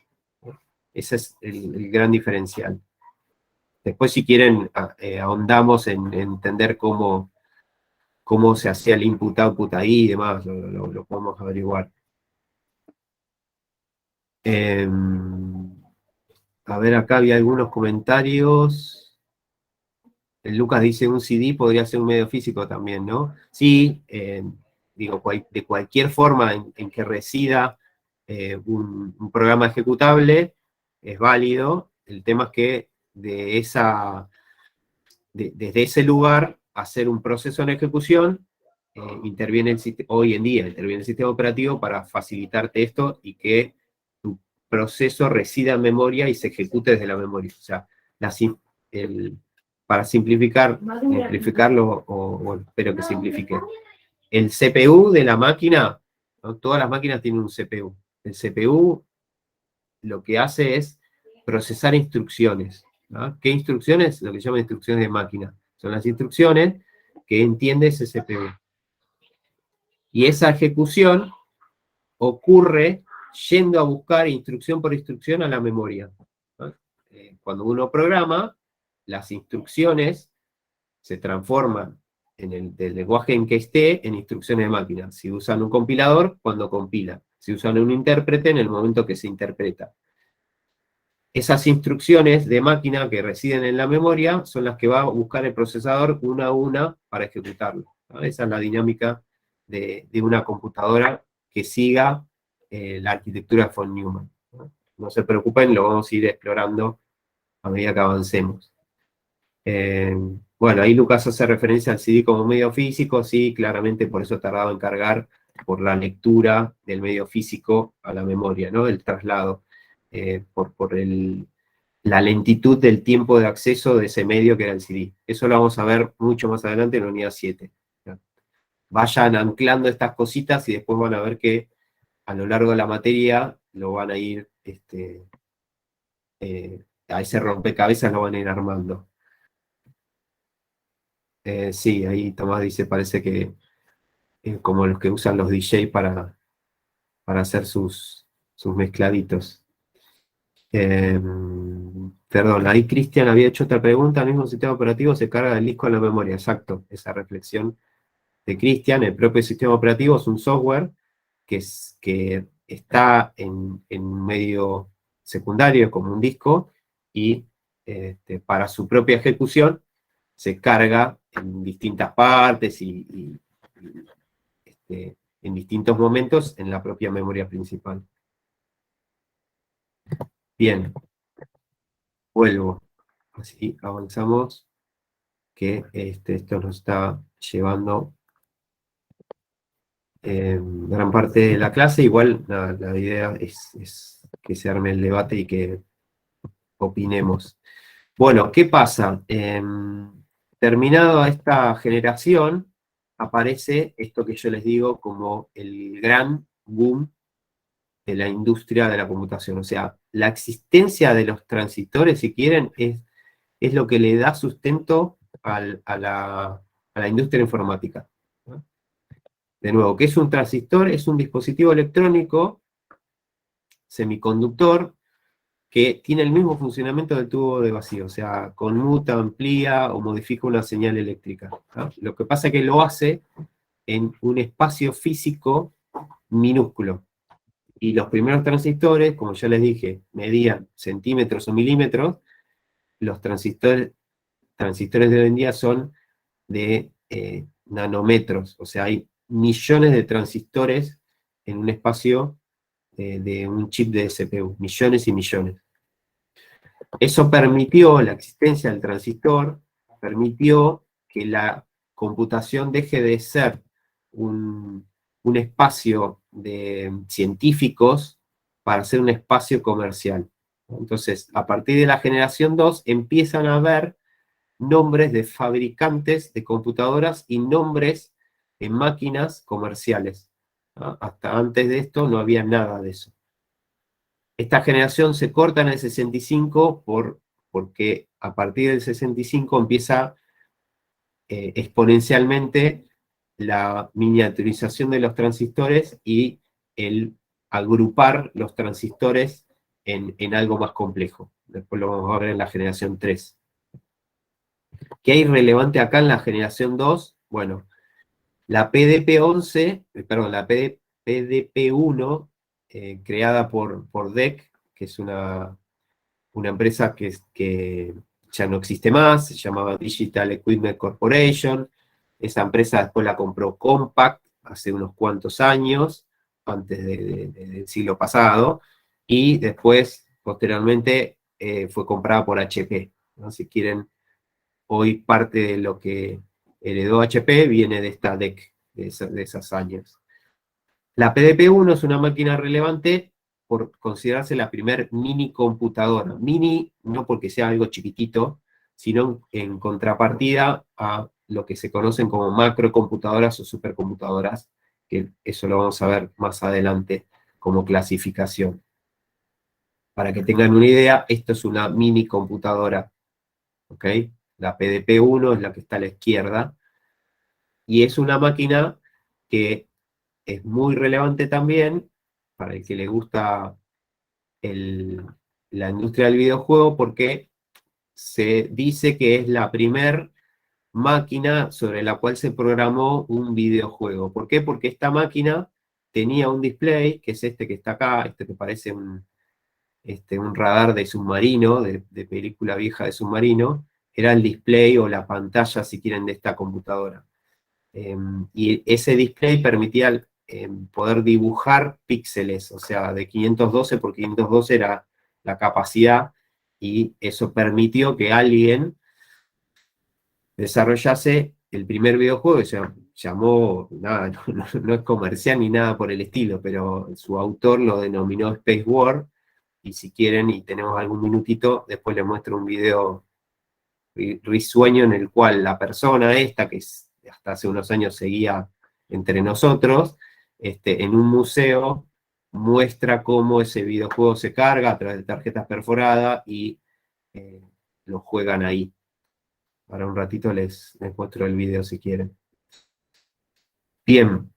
Ese es el gran diferencial. Después, si quieren, ahondamos en entender cómo se hacía el input-output ahí y demás, lo podemos averiguar. A ver, acá había algunos comentarios. El Lucas dice, un CD podría ser un medio físico también, ¿no? Sí, digo, de cualquier forma en que resida un programa ejecutable, es válido. El tema es que desde ese lugar, hacer un proceso en ejecución, hoy en día interviene el sistema operativo para facilitarte esto y que tu proceso resida en memoria y se ejecute desde la memoria. O sea, para simplificarlo, o espero que simplifique, el CPU de la máquina, ¿no? Todas las máquinas tienen un CPU. El CPU lo que hace es procesar instrucciones, ¿no? ¿Qué instrucciones? Lo que llaman instrucciones de máquina. Son las instrucciones que entiende ese CPU. Y esa ejecución ocurre yendo a buscar instrucción por instrucción a la memoria, ¿no? Cuando uno programa, las instrucciones se transforman del lenguaje en que esté en instrucciones de máquina. Si usan un compilador, cuando compila. Si usan un intérprete, en el momento que se interpreta. Esas instrucciones de máquina que residen en la memoria son las que va a buscar el procesador una a una para ejecutarlo, ¿no? Esa es la dinámica de una computadora que siga la arquitectura von Neumann, ¿no? No se preocupen, lo vamos a ir explorando a medida que avancemos. Bueno, ahí Lucas hace referencia al CD como medio físico, sí, claramente por eso tardaba en cargar, por la lectura del medio físico a la memoria, ¿no? El traslado, por la lentitud del tiempo de acceso de ese medio que era el CD. Eso lo vamos a ver mucho más adelante en la unidad 7. ¿No? Vayan anclando estas cositas y después van a ver que a lo largo de la materia lo van a ir, a ese rompecabezas lo van a ir armando. Sí, ahí Tomás dice, parece que como los que usan los DJ para hacer sus mezcladitos. Perdón, ahí Cristian había hecho otra pregunta. ¿El mismo sistema operativo se carga del disco en la memoria? Exacto, esa reflexión de Cristian. El propio sistema operativo es un software que está en medio secundario como un disco, y para su propia ejecución se carga en distintas partes y, en distintos momentos en la propia memoria principal. Bien, vuelvo. Así avanzamos, que esto nos está llevando gran parte de la clase. Igual la idea es que se arme el debate y que opinemos. Bueno, ¿qué pasa? Terminada esta generación, aparece esto que yo les digo como el gran boom de la industria de la computación. O sea, la existencia de los transistores, si quieren, es lo que le da sustento a la industria informática, ¿no? De nuevo, ¿qué es un transistor? Es un dispositivo electrónico semiconductor que tiene el mismo funcionamiento del tubo de vacío, o sea, conmuta, amplía o modifica una señal eléctrica, ¿no? Lo que pasa es que lo hace en un espacio físico minúsculo. Y los primeros transistores, como ya les dije, medían centímetros o milímetros. Los transistores de hoy en día son de nanómetros, o sea, hay millones de transistores en un espacio de un chip de CPU, millones y millones. Eso permitió, la existencia del transistor, permitió que la computación deje de ser un espacio de científicos para ser un espacio comercial. Entonces, a partir de la generación 2, empiezan a haber nombres de fabricantes de computadoras y nombres de máquinas comerciales, ¿no? Hasta antes de esto no había nada de eso. Esta generación se corta en el 65 porque a partir del 65 empieza exponencialmente la miniaturización de los transistores y el agrupar los transistores en algo más complejo. Después lo vamos a ver en la generación 3. ¿Qué hay relevante acá en la generación 2? Bueno, la PDP-11, perdón, la PDP-1, creada por DEC, que es una empresa que ya no existe más, se llamaba Digital Equipment Corporation. Esa empresa después la compró Compaq hace unos cuantos años, antes del siglo pasado, y después, posteriormente, fue comprada por HP, ¿no? Si quieren, hoy parte de lo que heredó HP viene de esta DEC, de esos años. La PDP-1 es una máquina relevante por considerarse la primer mini computadora. Mini no porque sea algo chiquitito, sino en contrapartida a lo que se conocen como macrocomputadoras o supercomputadoras, que eso lo vamos a ver más adelante como clasificación. Para que tengan una idea, esto es una mini computadora, ¿ok? La PDP-1 es la que está a la izquierda, y es una máquina que es muy relevante también para el que le gusta la industria del videojuego, porque se dice que es la primer máquina sobre la cual se programó un videojuego. ¿Por qué? Porque esta máquina tenía un display, que es este que está acá, este que parece un radar de submarino, de película vieja de submarino, era el display o la pantalla, si quieren, de esta computadora. Y ese display permitía poder dibujar píxeles, o sea, de 512 por 512 era la capacidad, y eso permitió que alguien desarrollase el primer videojuego, que se llamó, nada, no es comercial ni nada por el estilo, pero su autor lo denominó Space War, y si quieren, y tenemos algún minutito, después les muestro un video risueño en el cual la persona esta, que hasta hace unos años seguía entre nosotros, en un museo muestra cómo ese videojuego se carga a través de tarjetas perforadas y lo juegan ahí. Ahora un ratito les muestro el video si quieren. Bien.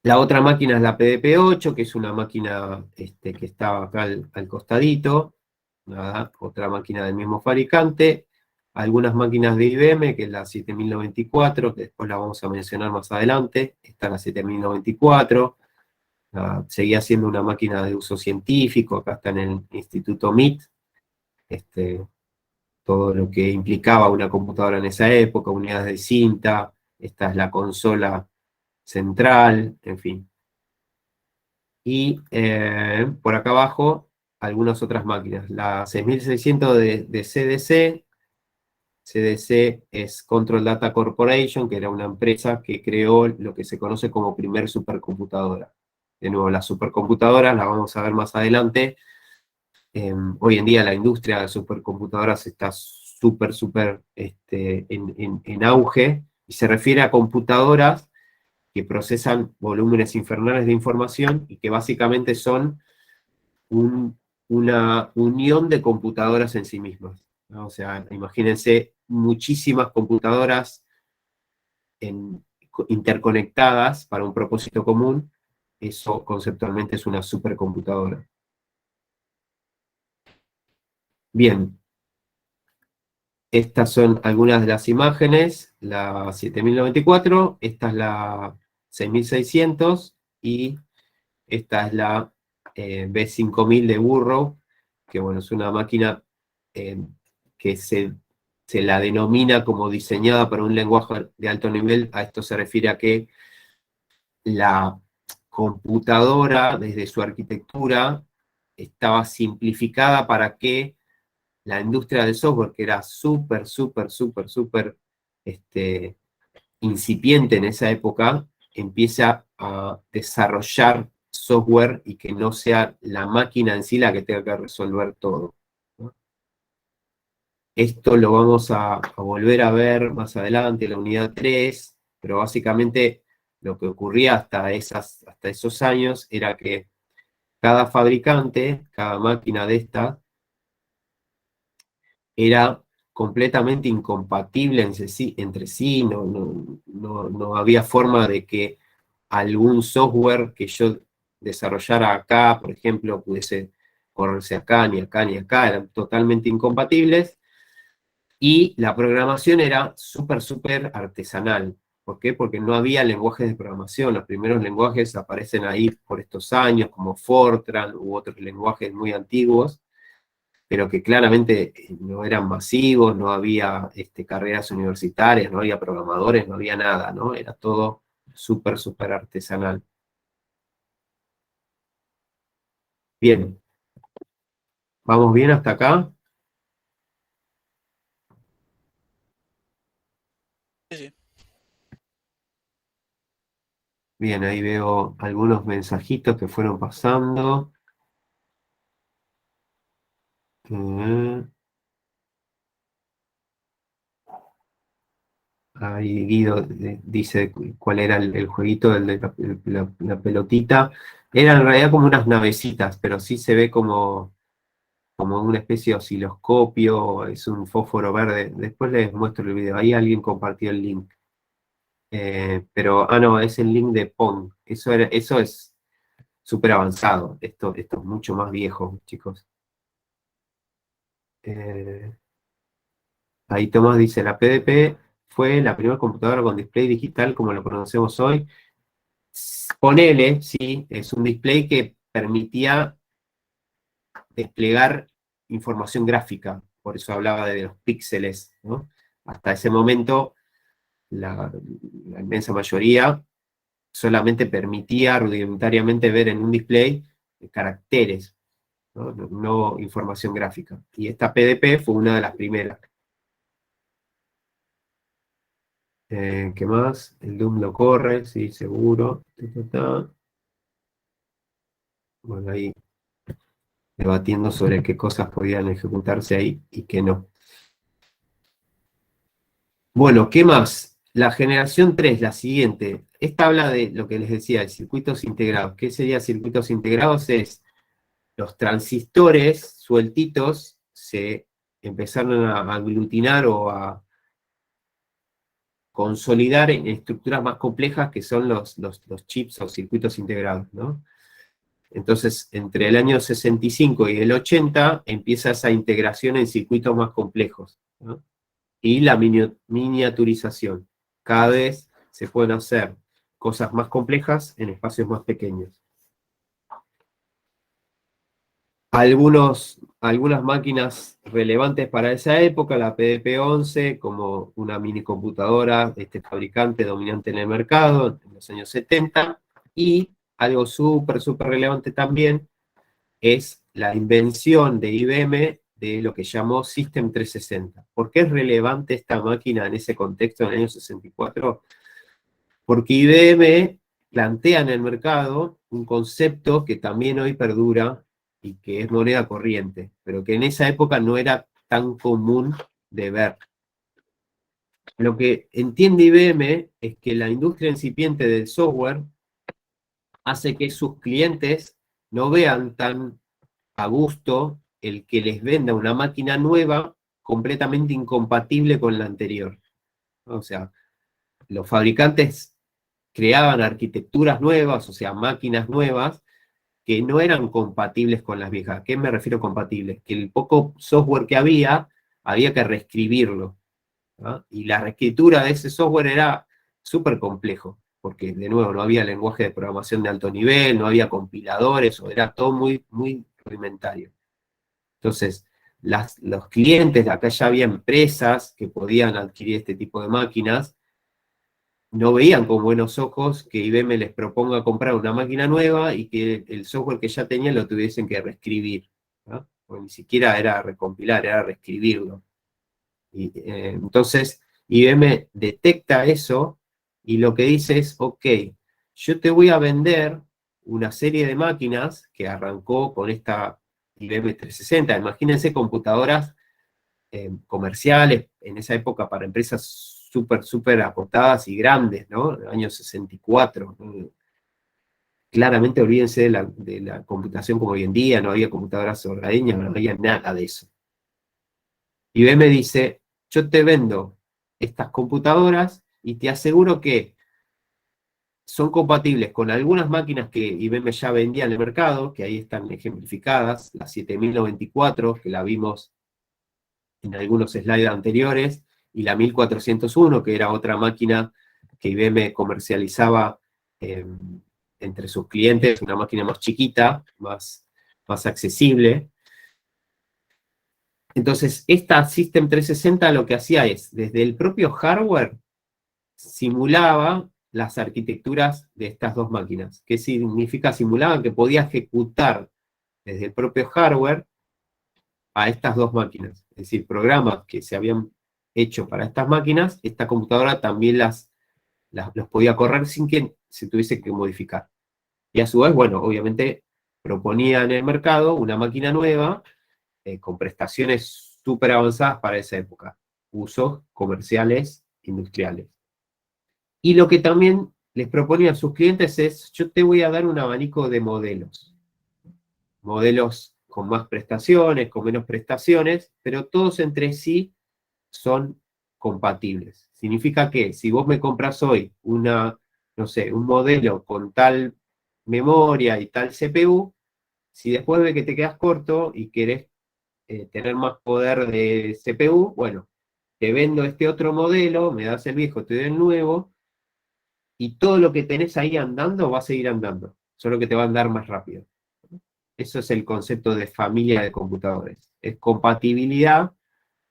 La otra máquina es la PDP-8, que es una máquina que está acá al costadito. Nada, otra máquina del mismo fabricante. Algunas máquinas de IBM, que es la 7094, que después la vamos a mencionar más adelante. Está la 7094. Seguía siendo una máquina de uso científico, acá está en el Instituto MIT, todo lo que implicaba una computadora en esa época, unidades de cinta, esta es la consola central, en fin. Y por acá abajo, algunas otras máquinas. La 6600 de CDC. CDC es Control Data Corporation, que era una empresa que creó lo que se conoce como primer supercomputadora. De nuevo, las supercomputadoras las vamos a ver más adelante. Hoy en día la industria de supercomputadoras está súper en auge, y se refiere a computadoras que procesan volúmenes infernales de información y que básicamente son una unión de computadoras en sí mismas, ¿no? O sea, imagínense muchísimas computadoras interconectadas para un propósito común. Eso conceptualmente es una supercomputadora. Bien, estas son algunas de las imágenes, la 7094, esta es la 6600 y esta es la B5000 de Burroughs, que bueno, es una máquina que se la denomina como diseñada para un lenguaje de alto nivel. A esto se refiere a que la computadora, desde su arquitectura, estaba simplificada para que la industria del software, que era súper incipiente en esa época, empieza a desarrollar software y que no sea la máquina en sí la que tenga que resolver todo, ¿no? Esto lo vamos a volver a ver más adelante en la unidad 3, pero básicamente lo que ocurría hasta esos años era que cada fabricante, cada máquina de esta, era completamente incompatible entre sí, no había forma de que algún software que yo desarrollara acá, por ejemplo, pudiese correrse acá, ni acá, ni acá, eran totalmente incompatibles, y la programación era súper artesanal. ¿Por qué? Porque no había lenguajes de programación. Los primeros lenguajes aparecen ahí por estos años, como Fortran u otros lenguajes muy antiguos, pero que claramente no eran masivos, no había carreras universitarias, no había programadores, no había nada, ¿no? Era todo súper artesanal. Bien. ¿Vamos bien hasta acá? Sí. Bien, ahí veo algunos mensajitos que fueron pasando. Ahí Guido dice cuál era el jueguito, el de la pelotita. Eran en realidad como unas navecitas, pero sí se ve como una especie de osciloscopio, es un fósforo verde. Después les muestro el video. Ahí alguien compartió el link. Pero, no, es el link de Pong. Eso es súper avanzado. Esto es mucho más viejo, chicos. Ahí Tomás dice, la PDP fue la primera computadora con display digital como lo conocemos hoy. Ponele, sí, es un display que permitía desplegar información gráfica, por eso hablaba de los píxeles, ¿no? Hasta ese momento, la inmensa mayoría solamente permitía rudimentariamente ver en un display caracteres, no información gráfica. Y esta PDP fue una de las primeras. ¿Qué más? El Doom lo corre, sí, seguro. Bueno, ahí debatiendo sobre qué cosas podían ejecutarse ahí y qué no. Bueno, ¿qué más? La generación 3, la siguiente. Esta habla de lo que les decía, de circuitos integrados. ¿Qué serían circuitos integrados? Es los transistores sueltitos se empezaron a aglutinar o a consolidar en estructuras más complejas que son los chips o circuitos integrados, ¿no? Entonces, entre el año 65 y el 80 empieza esa integración en circuitos más complejos, ¿no? Y la miniaturización. Cada vez se pueden hacer cosas más complejas en espacios más pequeños. algunas máquinas relevantes para esa época, la PDP-11 como una mini computadora de este fabricante dominante en el mercado en los años 70, y algo súper relevante también es la invención de IBM de lo que llamó System 360. ¿Por qué es relevante esta máquina en ese contexto en el año 64? Porque IBM plantea en el mercado un concepto que también hoy perdura y que es moneda corriente, pero que en esa época no era tan común de ver. Lo que entiende IBM es que la industria incipiente del software hace que sus clientes no vean tan a gusto el que les venda una máquina nueva completamente incompatible con la anterior. O sea, los fabricantes creaban arquitecturas nuevas, o sea, máquinas nuevas, que no eran compatibles con las viejas. ¿A qué me refiero compatibles? Que el poco software que había que reescribirlo, ¿no? Y la reescritura de ese software era súper complejo, porque de nuevo no había lenguaje de programación de alto nivel, no había compiladores, o era todo muy rudimentario. Entonces, los clientes, acá ya había empresas que podían adquirir este tipo de máquinas, no veían con buenos ojos que IBM les proponga comprar una máquina nueva y que el software que ya tenían lo tuviesen que reescribir, ¿no? Porque ni siquiera era recompilar, era reescribirlo. Entonces, IBM detecta eso y lo que dice es, ok, yo te voy a vender una serie de máquinas que arrancó con esta IBM 360. Imagínense computadoras comerciales en esa época para empresas súper acotadas y grandes, ¿no? En el año 64. Claramente olvídense de la computación como hoy en día, no había computadoras hogareñas, no había nada de eso. IBM dice, yo te vendo estas computadoras y te aseguro que son compatibles con algunas máquinas que IBM ya vendía en el mercado, que ahí están ejemplificadas, la 7094, que la vimos en algunos slides anteriores, y la 1401, que era otra máquina que IBM comercializaba entre sus clientes, una máquina más chiquita, más accesible. Entonces, esta System 360 lo que hacía es, desde el propio hardware, simulaba las arquitecturas de estas dos máquinas. ¿Qué significa simulaba? Que podía ejecutar desde el propio hardware a estas dos máquinas. Es decir, programas que se habían hecho para estas máquinas, esta computadora también los podía correr sin que se tuviese que modificar. Y a su vez, bueno, obviamente proponía en el mercado una máquina nueva con prestaciones súper avanzadas para esa época. Usos comerciales, industriales. Y lo que también les proponía a sus clientes es, yo te voy a dar un abanico de modelos. Modelos con más prestaciones, con menos prestaciones, pero todos entre sí son compatibles. Significa que si vos me compras hoy no sé, un modelo con tal memoria y tal CPU, si después de que te quedas corto y querés tener más poder de CPU, bueno, te vendo este otro modelo, me das el viejo, te doy el nuevo, y todo lo que tenés ahí andando va a seguir andando, solo que te va a andar más rápido. Eso es el concepto de familia de computadores. Es compatibilidad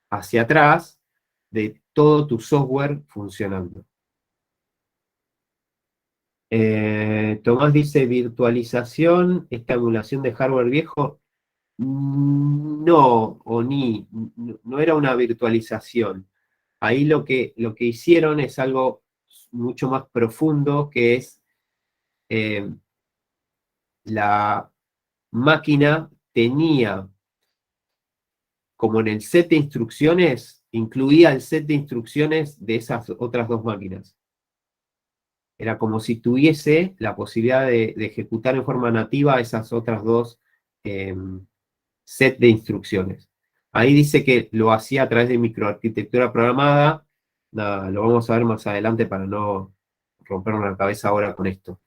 hacia atrás de todo tu software funcionando. Tomás dice, virtualización, esta emulación de hardware viejo. No, no era una virtualización. Ahí lo que hicieron es algo mucho más profundo, que es la máquina tenía, como en el set de instrucciones, incluía el set de instrucciones de esas otras dos máquinas. Era como si tuviese la posibilidad de ejecutar en forma nativa esas otras dos set de instrucciones. Ahí dice que lo hacía a través de microarquitectura programada. Nada, lo vamos a ver más adelante para no rompernos la cabeza ahora con esto.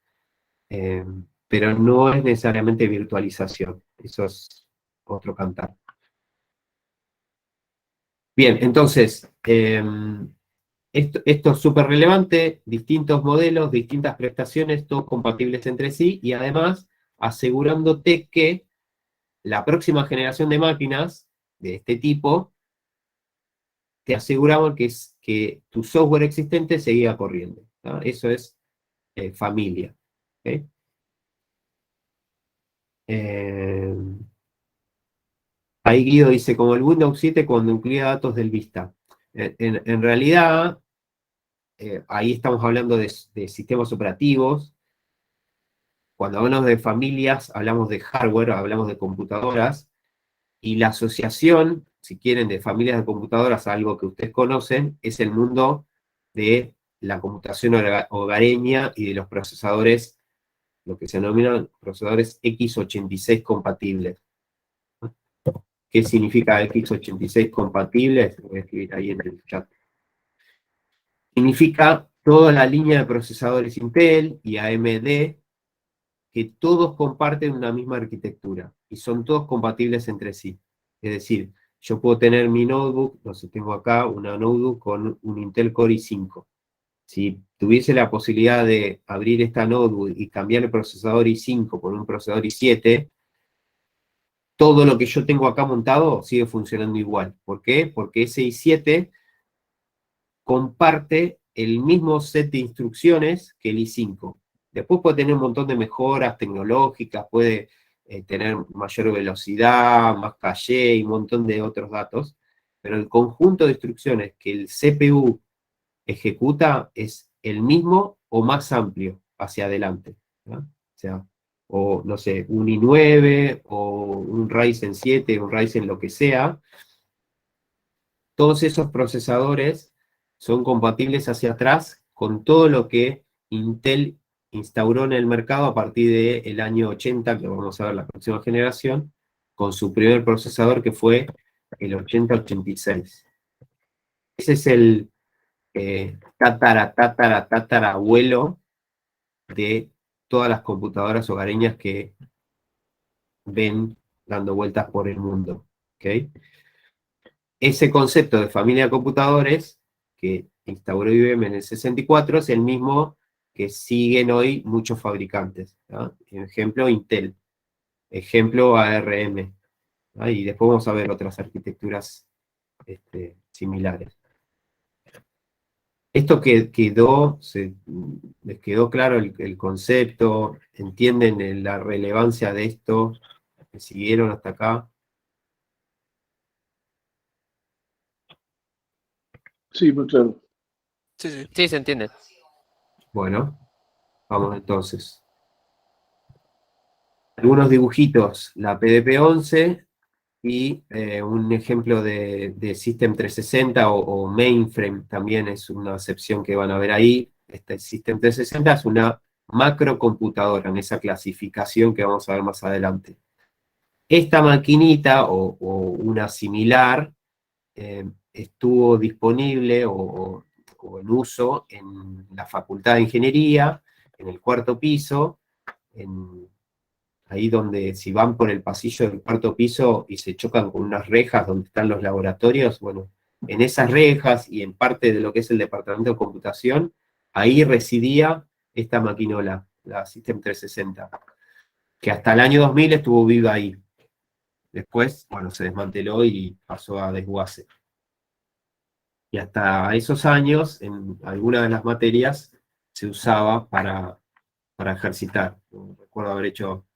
Pero no es necesariamente virtualización. Eso es otro cantar. Bien, entonces, esto es súper relevante, distintos modelos, distintas prestaciones, todos compatibles entre sí, y además asegurándote que la próxima generación de máquinas de este tipo, te aseguramos que tu software existente seguía corriendo. ¿tá? Eso es familia. ¿ok? Ahí Guido dice, como el Windows 7 cuando incluía datos del Vista. En realidad, ahí estamos hablando de sistemas operativos. Cuando hablamos de familias, hablamos de hardware, hablamos de computadoras, y la asociación, si quieren, de familias de computadoras, algo que ustedes conocen, es el mundo de la computación hogareña y de los procesadores, lo que se denominan procesadores x86 compatibles. ¿Qué significa x86 compatibles? Voy a escribir ahí en el chat. Significa toda la línea de procesadores Intel y AMD, que todos comparten una misma arquitectura y son todos compatibles entre sí. Es decir, yo puedo tener mi notebook, no sé, tengo acá una notebook con un Intel Core i5. Si tuviese la posibilidad de abrir esta notebook y cambiar el procesador i5 por un procesador i7, todo lo que yo tengo acá montado sigue funcionando igual. ¿Por qué? Porque ese i7 comparte el mismo set de instrucciones que el i5. Después puede tener un montón de mejoras tecnológicas, puede tener mayor velocidad, más caché y un montón de otros datos, pero el conjunto de instrucciones que el CPU ejecuta es el mismo o más amplio hacia adelante. ¿no? O sea, o no sé, un i9 o un Ryzen 7, un Ryzen lo que sea, todos esos procesadores son compatibles hacia atrás con todo lo que Intel instauró en el mercado a partir del año 80, que vamos a ver la próxima generación, con su primer procesador que fue el 8086. Ese es el tatarabuelo de todas las computadoras hogareñas que ven dando vueltas por el mundo. ¿ok? Ese concepto de familia de computadores que instauró IBM en el 64 es el mismo que siguen hoy muchos fabricantes. ¿no? Ejemplo, Intel. Ejemplo, ARM. ¿no? Y después vamos a ver otras arquitecturas similares. Esto que quedó, les quedó claro el concepto, entienden la relevancia de esto, que siguieron hasta acá. Sí, muy claro. Sí, sí. Sí, se entiende. Bueno, vamos entonces. Algunos dibujitos, la PDP-11 y un ejemplo de System 360 o mainframe también es una acepción que van a ver ahí. Este System 360 es una macrocomputadora en esa clasificación que vamos a ver más adelante. Esta maquinita o una similar estuvo disponible o en uso en la Facultad de Ingeniería, en el cuarto piso, ahí donde si van por el pasillo del cuarto piso y se chocan con unas rejas donde están los laboratorios, bueno, en esas rejas y en parte de lo que es el departamento de computación, ahí residía esta maquinola, la System 360, que hasta el año 2000 estuvo viva ahí. Después, bueno, se desmanteló y pasó a desguace. Y hasta esos años, en algunas de las materias, se usaba para ejercitar. Recuerdo haber hecho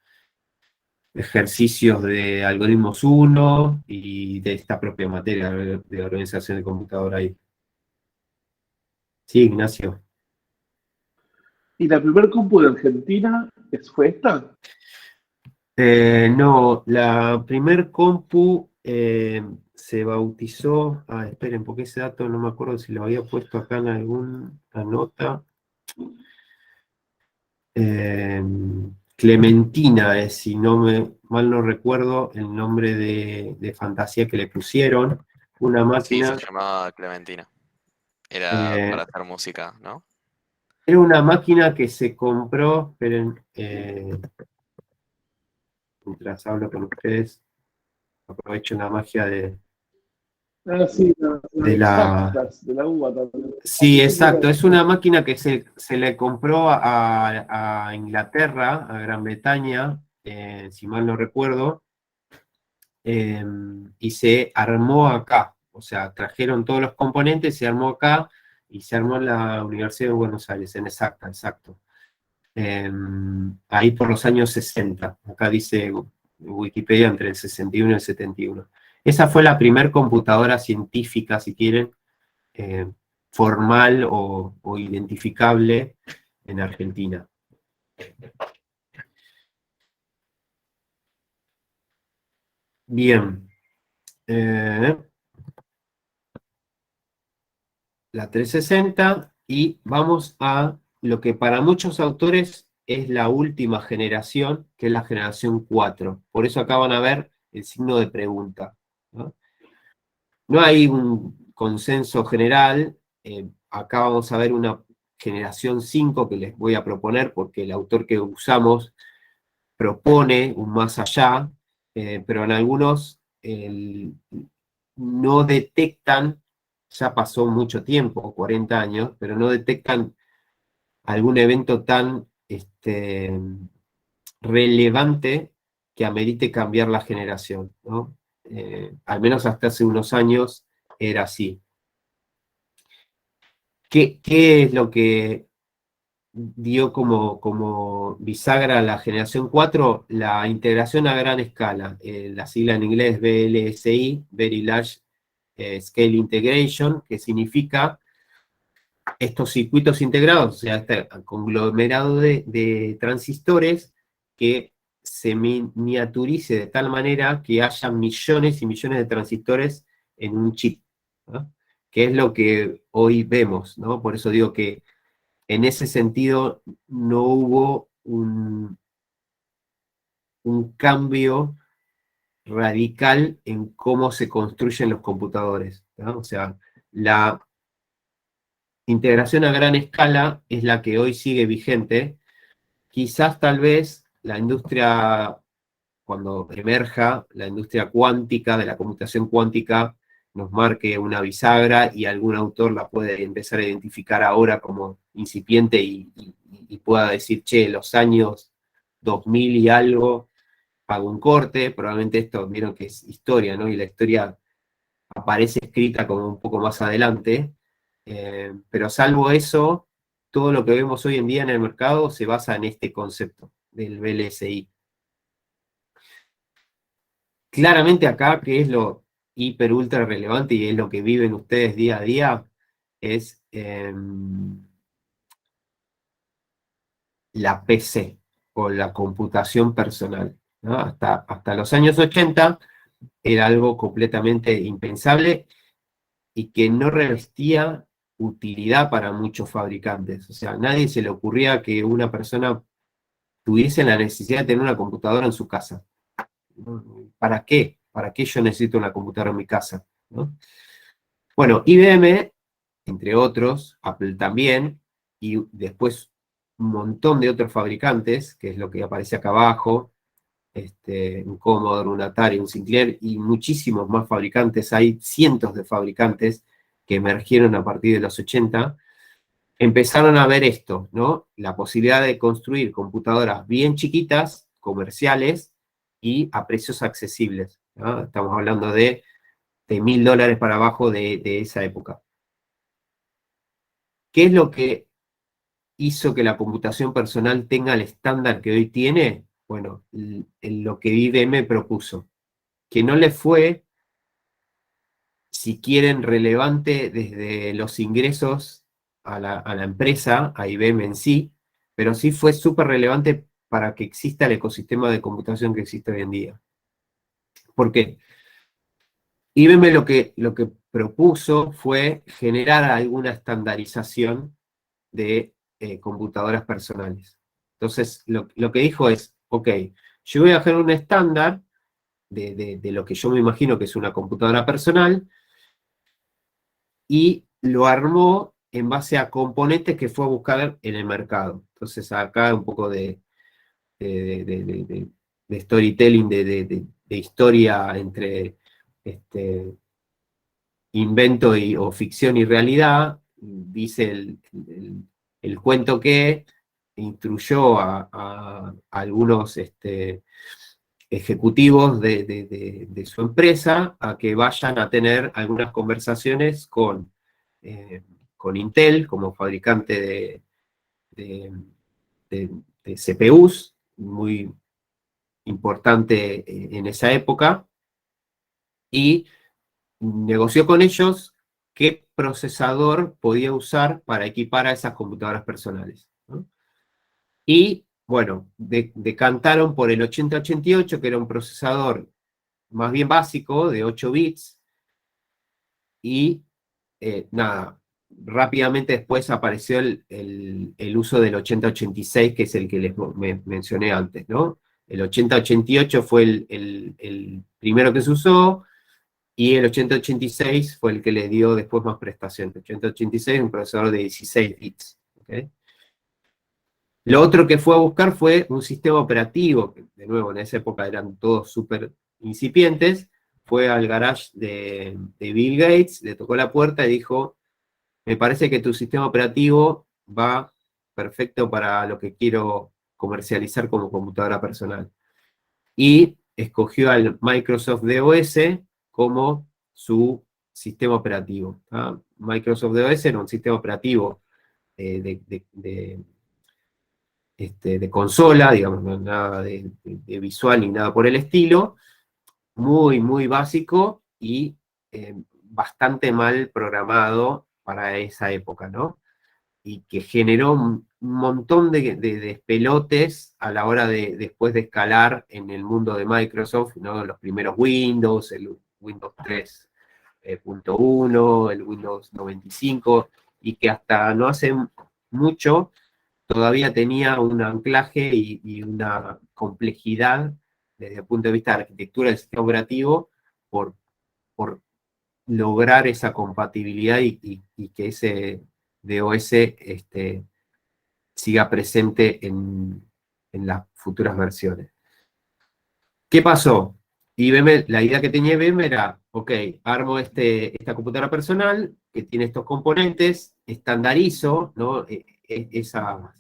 ejercicios de algoritmos 1 y de esta propia materia de organización de computadora ahí. Sí, Ignacio. ¿Y la primer compu de Argentina fue esta? No, la primer compu se bautizó. Esperen, porque ese dato no me acuerdo si lo había puesto acá en alguna nota. Clementina es, si mal no recuerdo, el nombre de fantasía que le pusieron. Una Sí, máquina. se llamaba Clementina. Era para hacer música, ¿no? Era una máquina que se compró, esperen, mientras hablo con ustedes, aprovecho la magia de Sí, de la... de la uva también. Sí, exacto, es una máquina que se le compró a Inglaterra, a Gran Bretaña, si mal no recuerdo, y se armó acá. O sea, trajeron todos los componentes, se armó acá y se armó en la Universidad de Buenos Aires, en Exacta, exacto. Ahí por los años 60. Acá dice Wikipedia entre el 61 y el 71. Esa fue la primer computadora científica, si quieren, formal o identificable en Argentina. Bien. La 360 y vamos a lo que para muchos autores es la última generación, que es la generación 4. Por eso acá van a ver el signo de pregunta, ¿no? No hay un consenso general. Acá vamos a ver una generación 5 que les voy a proponer porque el autor que usamos propone un más allá, pero en algunos no detectan, ya pasó mucho tiempo, 40 años, pero no detectan algún evento tan relevante que amerite cambiar la generación, ¿no? Al menos hasta hace unos años era así. ¿Qué es lo que dio como bisagra a la generación 4? La integración a gran escala, la sigla en inglés VLSI, Very Large Scale Integration, que significa estos circuitos integrados, o sea, este conglomerado de transistores que se miniaturice de tal manera que haya millones y millones de transistores en un chip, ¿no? Que es lo que hoy vemos, ¿no? Por eso digo que en ese sentido no hubo un cambio radical en cómo se construyen los computadores, ¿no? O sea, la integración a gran escala es la que hoy sigue vigente. Quizás tal vez la industria, cuando emerja la industria cuántica, de la computación cuántica, nos marque una bisagra y algún autor la puede empezar a identificar ahora como incipiente y pueda decir, che, los años 2000 y algo, hago un corte. Probablemente esto, vieron que es historia, ¿no? Y la historia aparece escrita como un poco más adelante, pero salvo eso, todo lo que vemos hoy en día en el mercado se basa en este concepto del VLSI. Claramente acá, que es lo hiper ultra relevante y es lo que viven ustedes día a día, es la PC o la computación personal, ¿no? Hasta los años 80 era algo completamente impensable y que no revestía utilidad para muchos fabricantes. O sea, a nadie se le ocurría que una persona tuviese la necesidad de tener una computadora en su casa. ¿Para qué? ¿Para qué yo necesito una computadora en mi casa? ¿No? Bueno, IBM, entre otros, Apple también, y después un montón de otros fabricantes, que es lo que aparece acá abajo, un Commodore, un Atari, un Sinclair, y muchísimos más fabricantes. Hay cientos de fabricantes que emergieron a partir de los 80, empezaron a ver esto, ¿no? La posibilidad de construir computadoras bien chiquitas, comerciales, y a precios accesibles, ¿no? Estamos hablando de $1.000 para abajo de esa época. ¿Qué es lo que hizo que la computación personal tenga el estándar que hoy tiene? Bueno, lo que IBM propuso, que no le fue, si quieren, relevante desde los ingresos a la empresa, a IBM en sí, pero sí fue súper relevante para que exista el ecosistema de computación que existe hoy en día. ¿Por qué? IBM lo que propuso fue generar alguna estandarización de computadoras personales. Entonces, lo que dijo es, ok, yo voy a generar un estándar de lo que yo me imagino que es una computadora personal, y lo armó en base a componentes que fue a buscar en el mercado. Entonces, acá un poco de storytelling, de historia entre invento o ficción y realidad. Dice el cuento que instruyó a algunos ejecutivos de su empresa a que vayan a tener algunas conversaciones con Intel como fabricante de CPUs, muy importante en esa época, y negoció con ellos qué procesador podía usar para equipar a esas computadoras personales, ¿no? Y, bueno, decantaron por el 8088, que era un procesador más bien básico, de 8 bits, y nada, rápidamente después apareció el uso del 8086, que es el que les mencioné antes, ¿no? El 8088 fue el primero que se usó, y el 8086 fue el que le dio después más prestación. El 8086 es un procesador de 16 bits. ¿Okay? Lo otro que fue a buscar fue un sistema operativo, que de nuevo en esa época eran todos súper incipientes. Fue al garage de Bill Gates, le tocó la puerta y dijo: me parece que tu sistema operativo va perfecto para lo que quiero comercializar como computadora personal. Y escogió al Microsoft DOS como su sistema operativo. ¿Ah? Microsoft DOS era un sistema operativo de consola, digamos, no nada de visual ni nada por el estilo, muy, muy básico y bastante mal programado para esa época, ¿no? Y que generó un montón de despelotes a la hora después de escalar en el mundo de Microsoft, ¿no? Los primeros Windows, el Windows 3.1, el Windows 95, y que hasta no hace mucho todavía tenía un anclaje y una complejidad desde el punto de vista de arquitectura del sistema operativo por lograr esa compatibilidad y que ese DOS siga presente en las futuras versiones. ¿Qué pasó? IBM, la idea que tenía IBM era, ok, armo esta computadora personal que tiene estos componentes, estandarizo, ¿no? Esa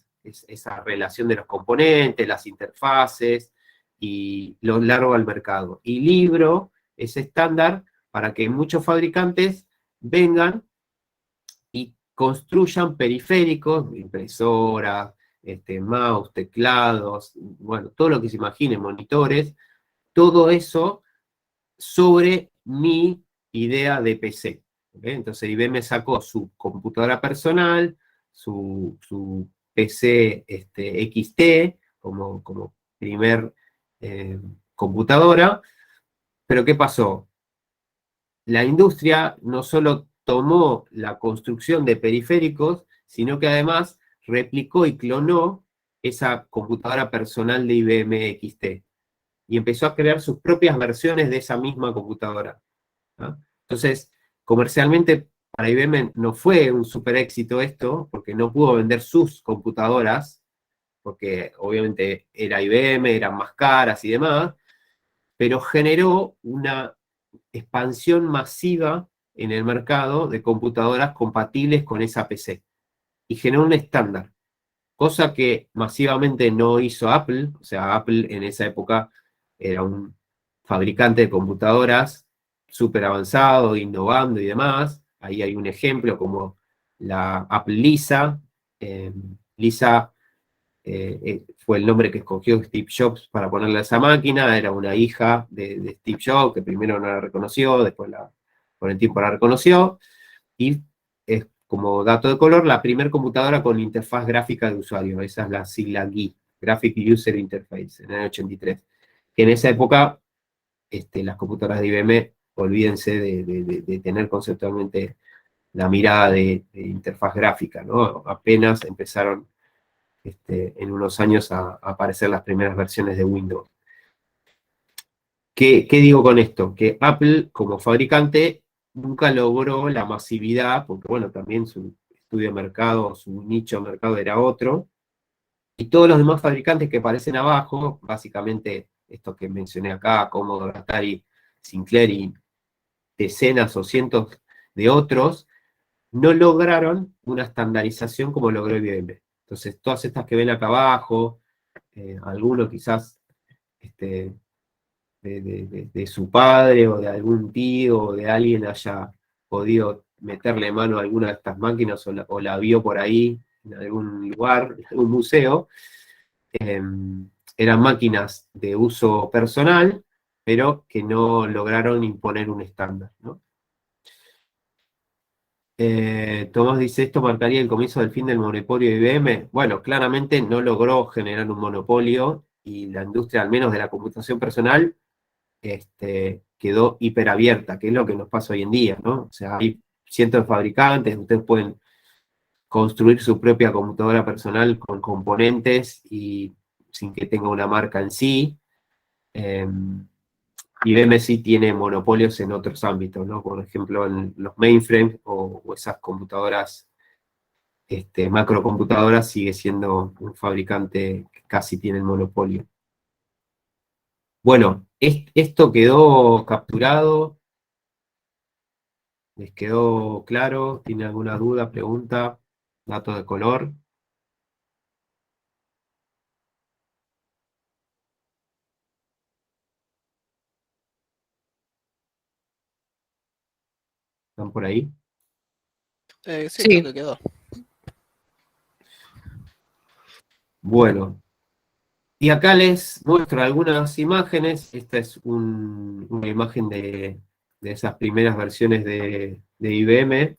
relación de los componentes, las interfaces, y lo largo al mercado. Y libro ese estándar para que muchos fabricantes vengan y construyan periféricos, impresoras, mouse, teclados, bueno, todo lo que se imagine, monitores, todo eso sobre mi idea de PC. ¿Okay? Entonces IBM sacó su computadora personal, su PC XT como primer computadora, pero ¿qué pasó? La industria no solo tomó la construcción de periféricos, sino que además replicó y clonó esa computadora personal de IBM XT. Y empezó a crear sus propias versiones de esa misma computadora, ¿no? Entonces, comercialmente para IBM no fue un super éxito esto, porque no pudo vender sus computadoras, porque obviamente era IBM, eran más caras y demás, pero generó una expansión masiva en el mercado de computadoras compatibles con esa PC. Y generó un estándar, cosa que masivamente no hizo Apple. O sea, Apple en esa época era un fabricante de computadoras súper avanzado, innovando y demás. Ahí hay un ejemplo como la Apple Lisa. Lisa fue el nombre que escogió Steve Jobs para ponerle a esa máquina. Era una hija de Steve Jobs, que primero no la reconoció, después con el tiempo la reconoció. Y es, como dato de color, la primera computadora con interfaz gráfica de usuario. Esa es la sigla GUI, Graphic User Interface, en el 83. Que en esa época, las computadoras de IBM, olvídense de tener conceptualmente la mirada de interfaz gráfica, ¿no? Apenas empezaron en unos años a aparecer las primeras versiones de Windows. ¿Qué digo con esto? Que Apple, como fabricante, nunca logró la masividad, porque bueno, también su estudio de mercado, su nicho de mercado era otro, y todos los demás fabricantes que aparecen abajo, básicamente estos que mencioné acá, Commodore, Atari, Sinclair y decenas o cientos de otros, no lograron una estandarización como logró IBM. Entonces, todas estas que ven acá abajo, algunos quizás de su padre o de algún tío o de alguien haya podido meterle mano a alguna de estas máquinas o la vio por ahí en algún lugar, en algún museo. Eran máquinas de uso personal, pero que no lograron imponer un estándar, ¿no? Tomás dice, ¿esto marcaría el comienzo del fin del monopolio de IBM? Bueno, claramente no logró generar un monopolio y la industria, al menos de la computación personal, quedó hiperabierta, que es lo que nos pasa hoy en día, ¿no? O sea, hay cientos de fabricantes, ustedes pueden construir su propia computadora personal con componentes y sin que tenga una marca en sí. IBM sí tiene monopolios en otros ámbitos, ¿no? Por ejemplo, en los mainframes o esas computadoras, macrocomputadoras, sigue siendo un fabricante que casi tiene el monopolio. Bueno, esto quedó capturado. ¿Les quedó claro? ¿Tiene alguna duda, pregunta? ¿Dato de color? ¿Están por ahí? Sí, Sí. creo que quedó. Bueno, y acá les muestro algunas imágenes. Esta es una imagen de esas primeras versiones de IBM.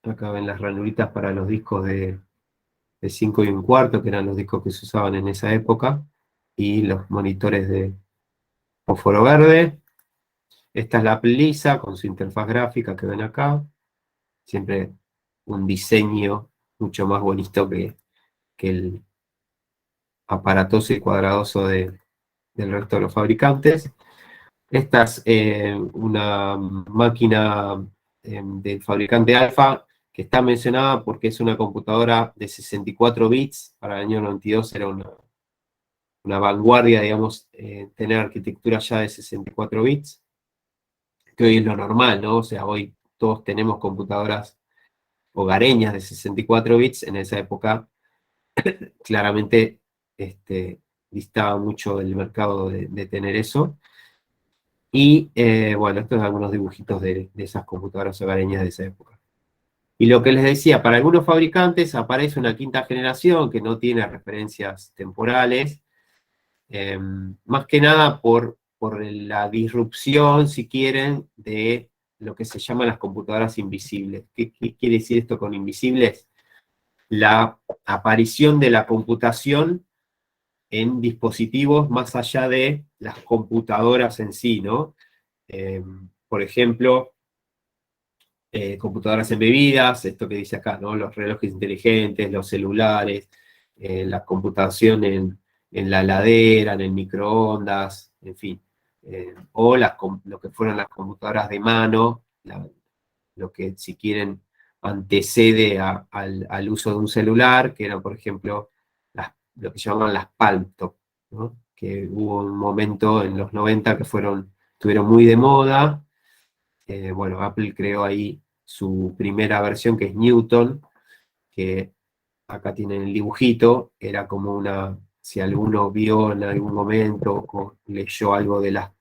Acá ven las ranuritas para los discos de 5 y un cuarto, que eran los discos que se usaban en esa época, y los monitores de fósforo verde. Esta es la Lisa con su interfaz gráfica que ven acá. Siempre un diseño mucho más bonito que el aparatoso y cuadradoso del resto de los fabricantes. Esta es una máquina del fabricante Alfa, que está mencionada porque es una computadora de 64 bits. Para el año 92 era una vanguardia, digamos, tener arquitectura ya de 64 bits, que hoy es lo normal, ¿no? O sea, hoy todos tenemos computadoras hogareñas de 64 bits. En esa época, claramente, distaba mucho del mercado de tener eso. Y bueno, estos son algunos dibujitos de esas computadoras hogareñas de esa época. Y lo que les decía, para algunos fabricantes aparece una quinta generación que no tiene referencias temporales, más que nada por la disrupción, si quieren, de lo que se llaman las computadoras invisibles. ¿Qué quiere decir esto con invisibles? La aparición de la computación en dispositivos más allá de las computadoras en sí, ¿no? Por ejemplo, computadoras embebidas, esto que dice acá, ¿no? Los relojes inteligentes, los celulares, la computación en la heladera, en el microondas, en fin. O lo que fueron las computadoras de mano, lo que, si quieren, antecede al uso de un celular, que eran, por ejemplo, lo que llamaban las Palm Top, ¿no? Que hubo un momento en los 90 que estuvieron muy de moda. Bueno, Apple creó ahí su primera versión, que es Newton, que acá tienen el dibujito. Era como si alguno vio en algún momento o leyó algo de las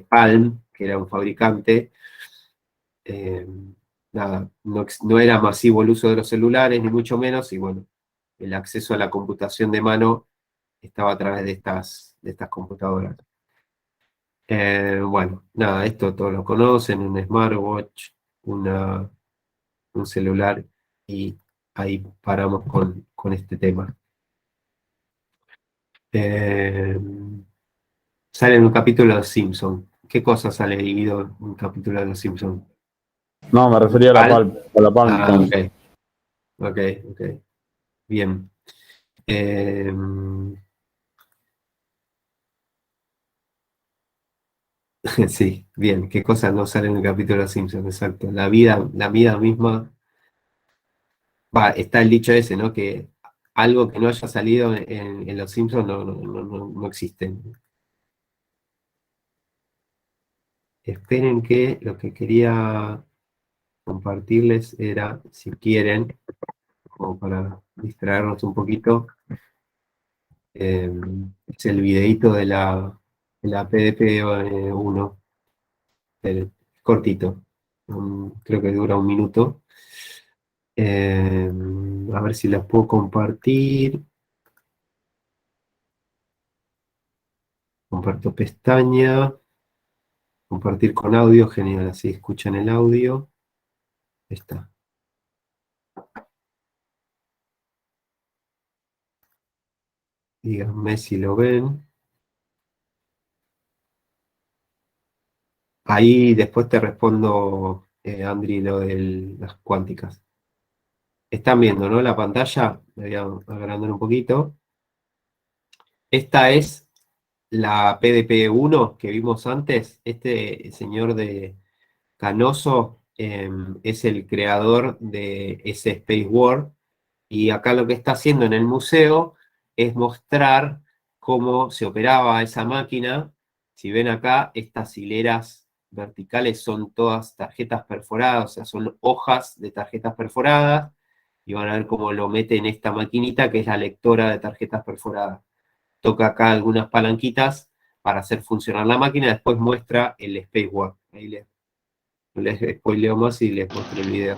Palm, que era un fabricante, eh, nada, no era masivo el uso de los celulares, ni mucho menos, y bueno, el acceso a la computación de mano estaba a través de estas computadoras. Bueno, nada, esto todos lo conocen, un smartwatch, un celular, y ahí paramos con este tema. Sale en un capítulo de Los Simpson. ¿Qué cosa sale dividido en un capítulo de Los Simpson? No, me refería a la ¿Palm? a la Palm. Ah, ok. Ok. Bien. Sí, bien. ¿Qué cosa no sale en el capítulo de Los Simpson? Exacto. La vida misma. Está el dicho ese, ¿no? Que algo que no haya salido en Los Simpsons no existe. Esperen, que lo que quería compartirles era, si quieren, como para distraernos un poquito, Es el videíto de la PDP-1, cortito. Creo que dura 1 minuto. A ver si las puedo compartir. Comparto pestaña. Compartir con audio, genial, así escuchan el audio. Ahí está. Díganme si lo ven. Ahí después te respondo, Andri, lo de las cuánticas. Están viendo, ¿no? La pantalla. Me voy a agrandar un poquito. Esta es la PDP-1 que vimos antes. Este señor de Canoso es el creador de ese Space War. Y acá lo que está haciendo en el museo es mostrar cómo se operaba esa máquina. Si ven acá, estas hileras verticales son todas tarjetas perforadas, o sea, son hojas de tarjetas perforadas, y van a ver cómo lo mete en esta maquinita que es la lectora de tarjetas perforadas. Toca acá algunas palanquitas para hacer funcionar la máquina, después muestra el Space War. Ahí les spoileo más y les muestro el video.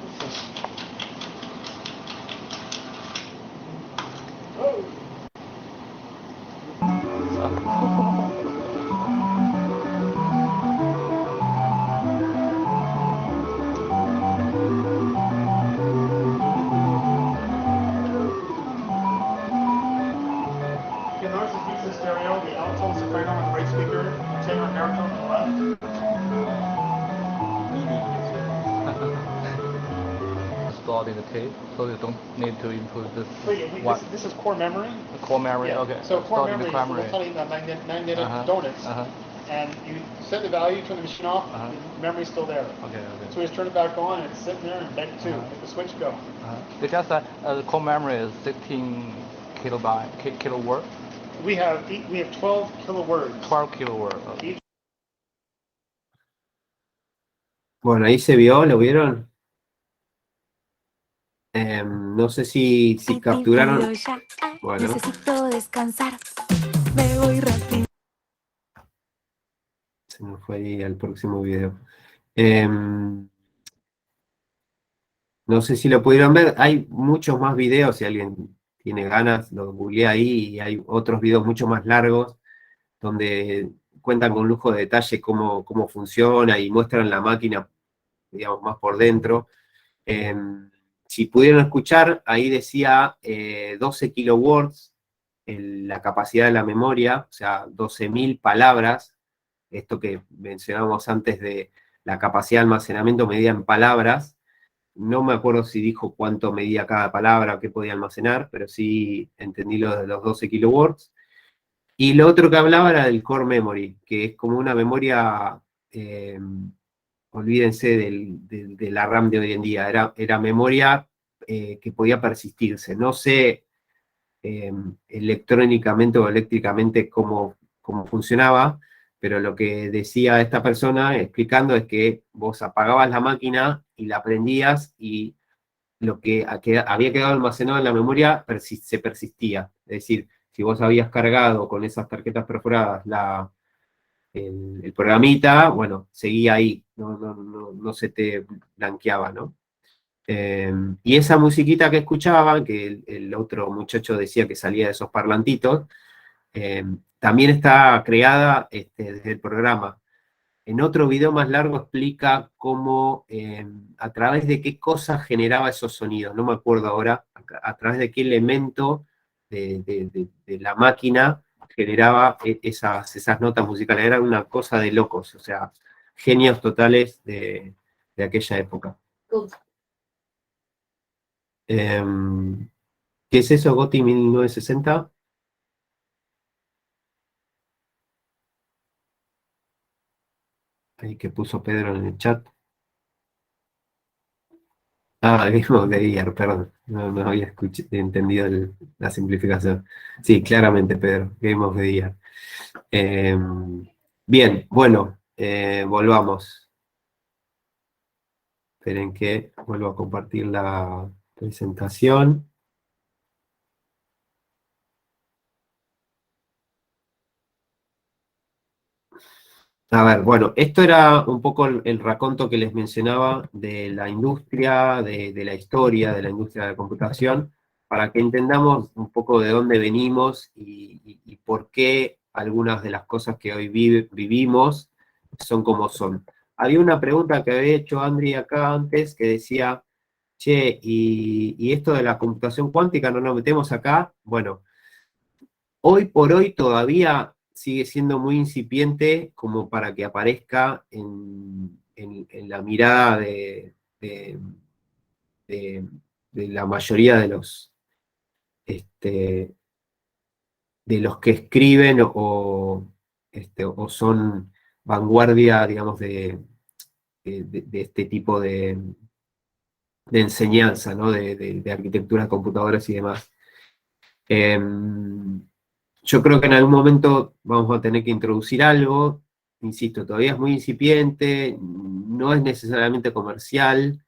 You notice this mix in stereo, the alto soprano on the right speaker, tenor and baritone on the left. Stored in the tape, so you don't need to input this. But yeah, this is core memory. The core memory, Yeah. okay. So core Stored in the memory is memory. magnetic donuts, and you set the value, turn the machine off, the memory's still there. Okay, okay. So we just turn it back on, and it's sitting there, and back to let the switch go. Because the core memory is 16 kiloword. We have 12 kilowords. 12 kiloword. Okay. Bueno, ahí se vio, ¿lo vieron? No sé si capturaron. Bueno. Necesito descansar. Me voy rápido. Se nos fue ahí al próximo video. No sé si lo pudieron ver. Hay muchos más videos. Si alguien tiene ganas, lo googleé ahí. Y hay otros videos mucho más largos donde cuentan con lujo de detalle cómo funciona y muestran la máquina, digamos, más por dentro. Si pudieron escuchar, ahí decía 12 kilowords la capacidad de la memoria, o sea, 12.000 palabras. Esto que mencionábamos antes de la capacidad de almacenamiento medida en palabras. No me acuerdo si dijo cuánto medía cada palabra, qué podía almacenar, pero sí entendí lo de los 12 kilowords. Y lo otro que hablaba era del core memory, que es como una memoria, olvídense de la RAM de hoy en día, era memoria que podía persistirse. No sé electrónicamente o eléctricamente cómo funcionaba, pero lo que decía esta persona explicando es que vos apagabas la máquina y la prendías y lo que había quedado almacenado en la memoria se persistía. Es decir, si vos habías cargado con esas tarjetas perforadas el programita, bueno, seguía ahí, no se te blanqueaba, ¿no? Y esa musiquita que escuchaban, que el otro muchacho decía que salía de esos parlantitos, también está creada desde el programa. En otro video más largo explica cómo, a través de qué cosa generaba esos sonidos, no me acuerdo ahora, a través de qué elemento de la máquina generaba esas notas musicales. Era una cosa de locos, o sea, genios totales de aquella época. ¿Qué es eso, Goti 1960? Ahí que puso Pedro en el chat. Ah, Game of the Year, perdón. No había entendido la simplificación. Sí, claramente, Pedro. Game of the Year. Bien, bueno, volvamos. Esperen que vuelvo a compartir la presentación. A ver, bueno, esto era un poco el raconto que les mencionaba de la industria, de la historia, de la industria de la computación, para que entendamos un poco de dónde venimos y por qué algunas de las cosas que hoy vivimos son como son. Había una pregunta que había hecho Andri acá antes que decía, che, y esto de la computación cuántica no nos metemos acá. Bueno, hoy por hoy todavía sigue siendo muy incipiente como para que aparezca en la mirada de- de la mayoría este, de los que escriben o son vanguardia, digamos, de este tipo de enseñanza, ¿no? De arquitecturas, computadoras y demás. Yo creo que en algún momento vamos a tener que introducir algo, insisto, todavía es muy incipiente, no es necesariamente comercial,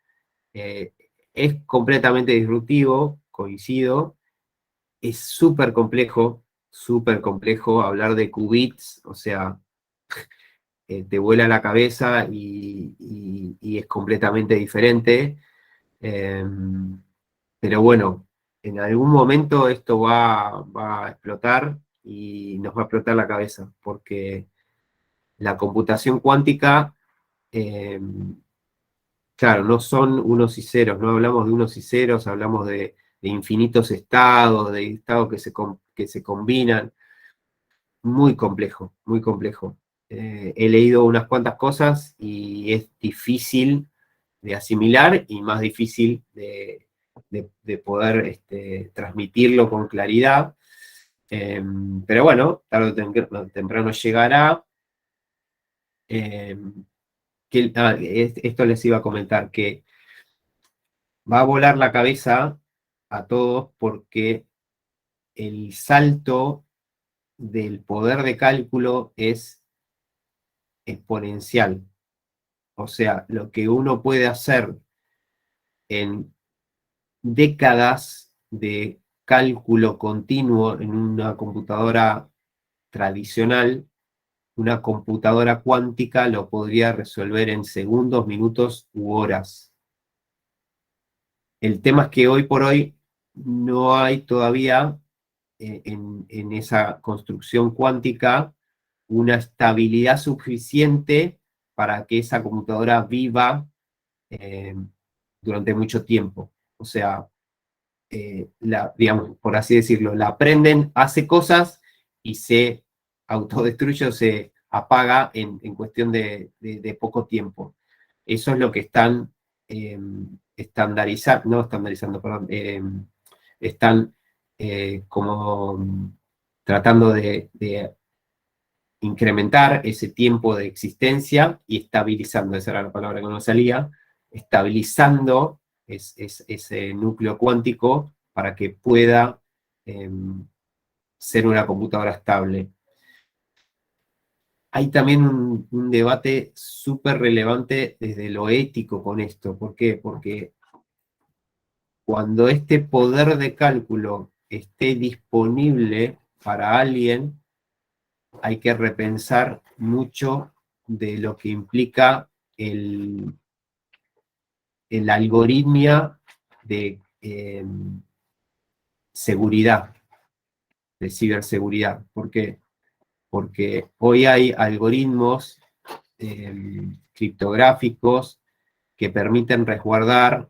es completamente disruptivo, coincido, es súper complejo hablar de qubits, o sea, te vuela la cabeza y es completamente diferente. Pero bueno, en algún momento esto va a explotar y nos va a explotar la cabeza, porque la computación cuántica, eh, claro, no son unos y ceros, no hablamos de unos y ceros, hablamos de infinitos estados, de estados que se combinan. Muy complejo, muy complejo. He leído unas cuantas cosas y es difícil de asimilar y más difícil de poder transmitirlo con claridad. Pero bueno, tarde o temprano llegará. Esto les iba a comentar, que va a volar la cabeza a todos porque el salto del poder de cálculo es exponencial. O sea, lo que uno puede hacer en décadas de cálculo continuo en una computadora tradicional, una computadora cuántica lo podría resolver en segundos, minutos u horas. El tema es que hoy por hoy no hay todavía en esa construcción cuántica una estabilidad suficiente para que esa computadora viva durante mucho tiempo. O sea, digamos, por así decirlo, la aprenden, hace cosas y se autodestruye o se apaga en cuestión de poco tiempo. Eso es lo que están estandarizando, perdón, están como tratando de incrementar ese tiempo de existencia y estabilizando, esa era la palabra que no salía, estabilizando ese núcleo cuántico para que pueda ser una computadora estable. Hay también un debate súper relevante desde lo ético con esto. ¿Por qué? Porque cuando este poder de cálculo esté disponible para alguien, hay que repensar mucho de lo que implica el algoritmia de seguridad, de ciberseguridad. ¿Por qué? Porque hoy hay algoritmos criptográficos que permiten resguardar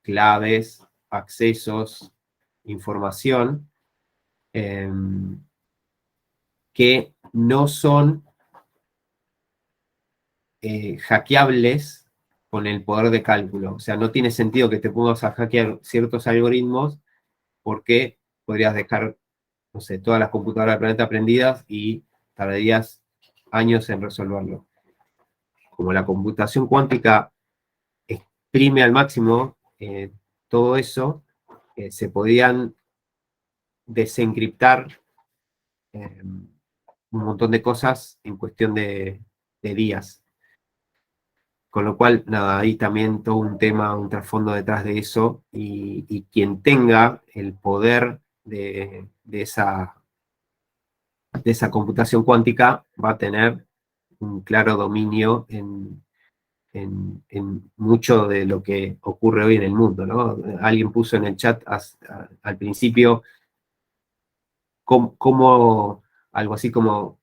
claves, accesos, información, que no son hackeables con el poder de cálculo. O sea, no tiene sentido que te pongas a hackear ciertos algoritmos porque podrías dejar, no sé, todas las computadoras del planeta prendidas y tardarías años en resolverlo. Como la computación cuántica exprime al máximo todo eso, se podían desencriptar un montón de cosas en cuestión de días. Con lo cual, nada, hay también todo un tema, un trasfondo detrás de eso, y quien tenga el poder de esa computación cuántica va a tener un claro dominio en mucho de lo que ocurre hoy en el mundo, ¿no? Alguien puso en el chat al principio algo así como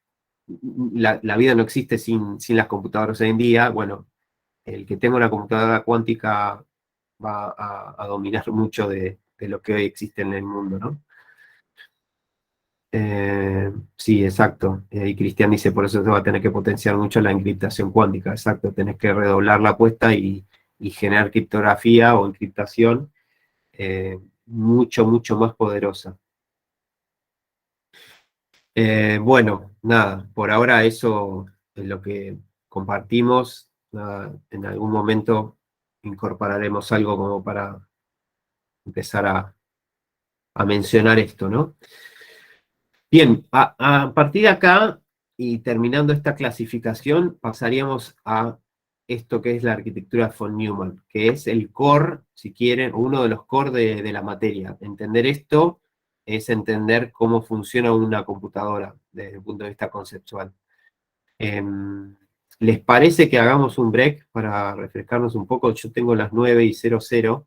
la vida no existe sin las computadoras hoy en día. Bueno, el que tenga una computadora cuántica va a dominar mucho de lo que hoy existe en el mundo, ¿no? Sí, exacto. Y Cristian dice, por eso se va a tener que potenciar mucho la encriptación cuántica. Exacto, tenés que redoblar la apuesta y generar criptografía o encriptación mucho, mucho más poderosa. Bueno, nada, por ahora eso es lo que compartimos. Nada, en algún momento incorporaremos algo como para empezar a mencionar esto, ¿no? Bien, a partir de acá, y terminando esta clasificación, pasaríamos a esto que es la arquitectura von Neumann, que es el core, si quieren, uno de los core de la materia. Entender esto es entender cómo funciona una computadora desde el punto de vista conceptual. ¿Les parece que hagamos un break para refrescarnos un poco? Yo tengo las 9:00.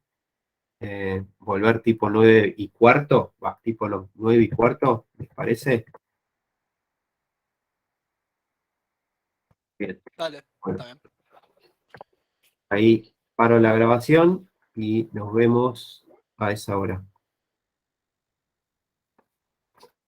Volver tipo 9:15, tipo los 9:15, ¿les parece? Bien. Dale, Bueno, está bien. ahí paro la grabación y nos vemos a esa hora.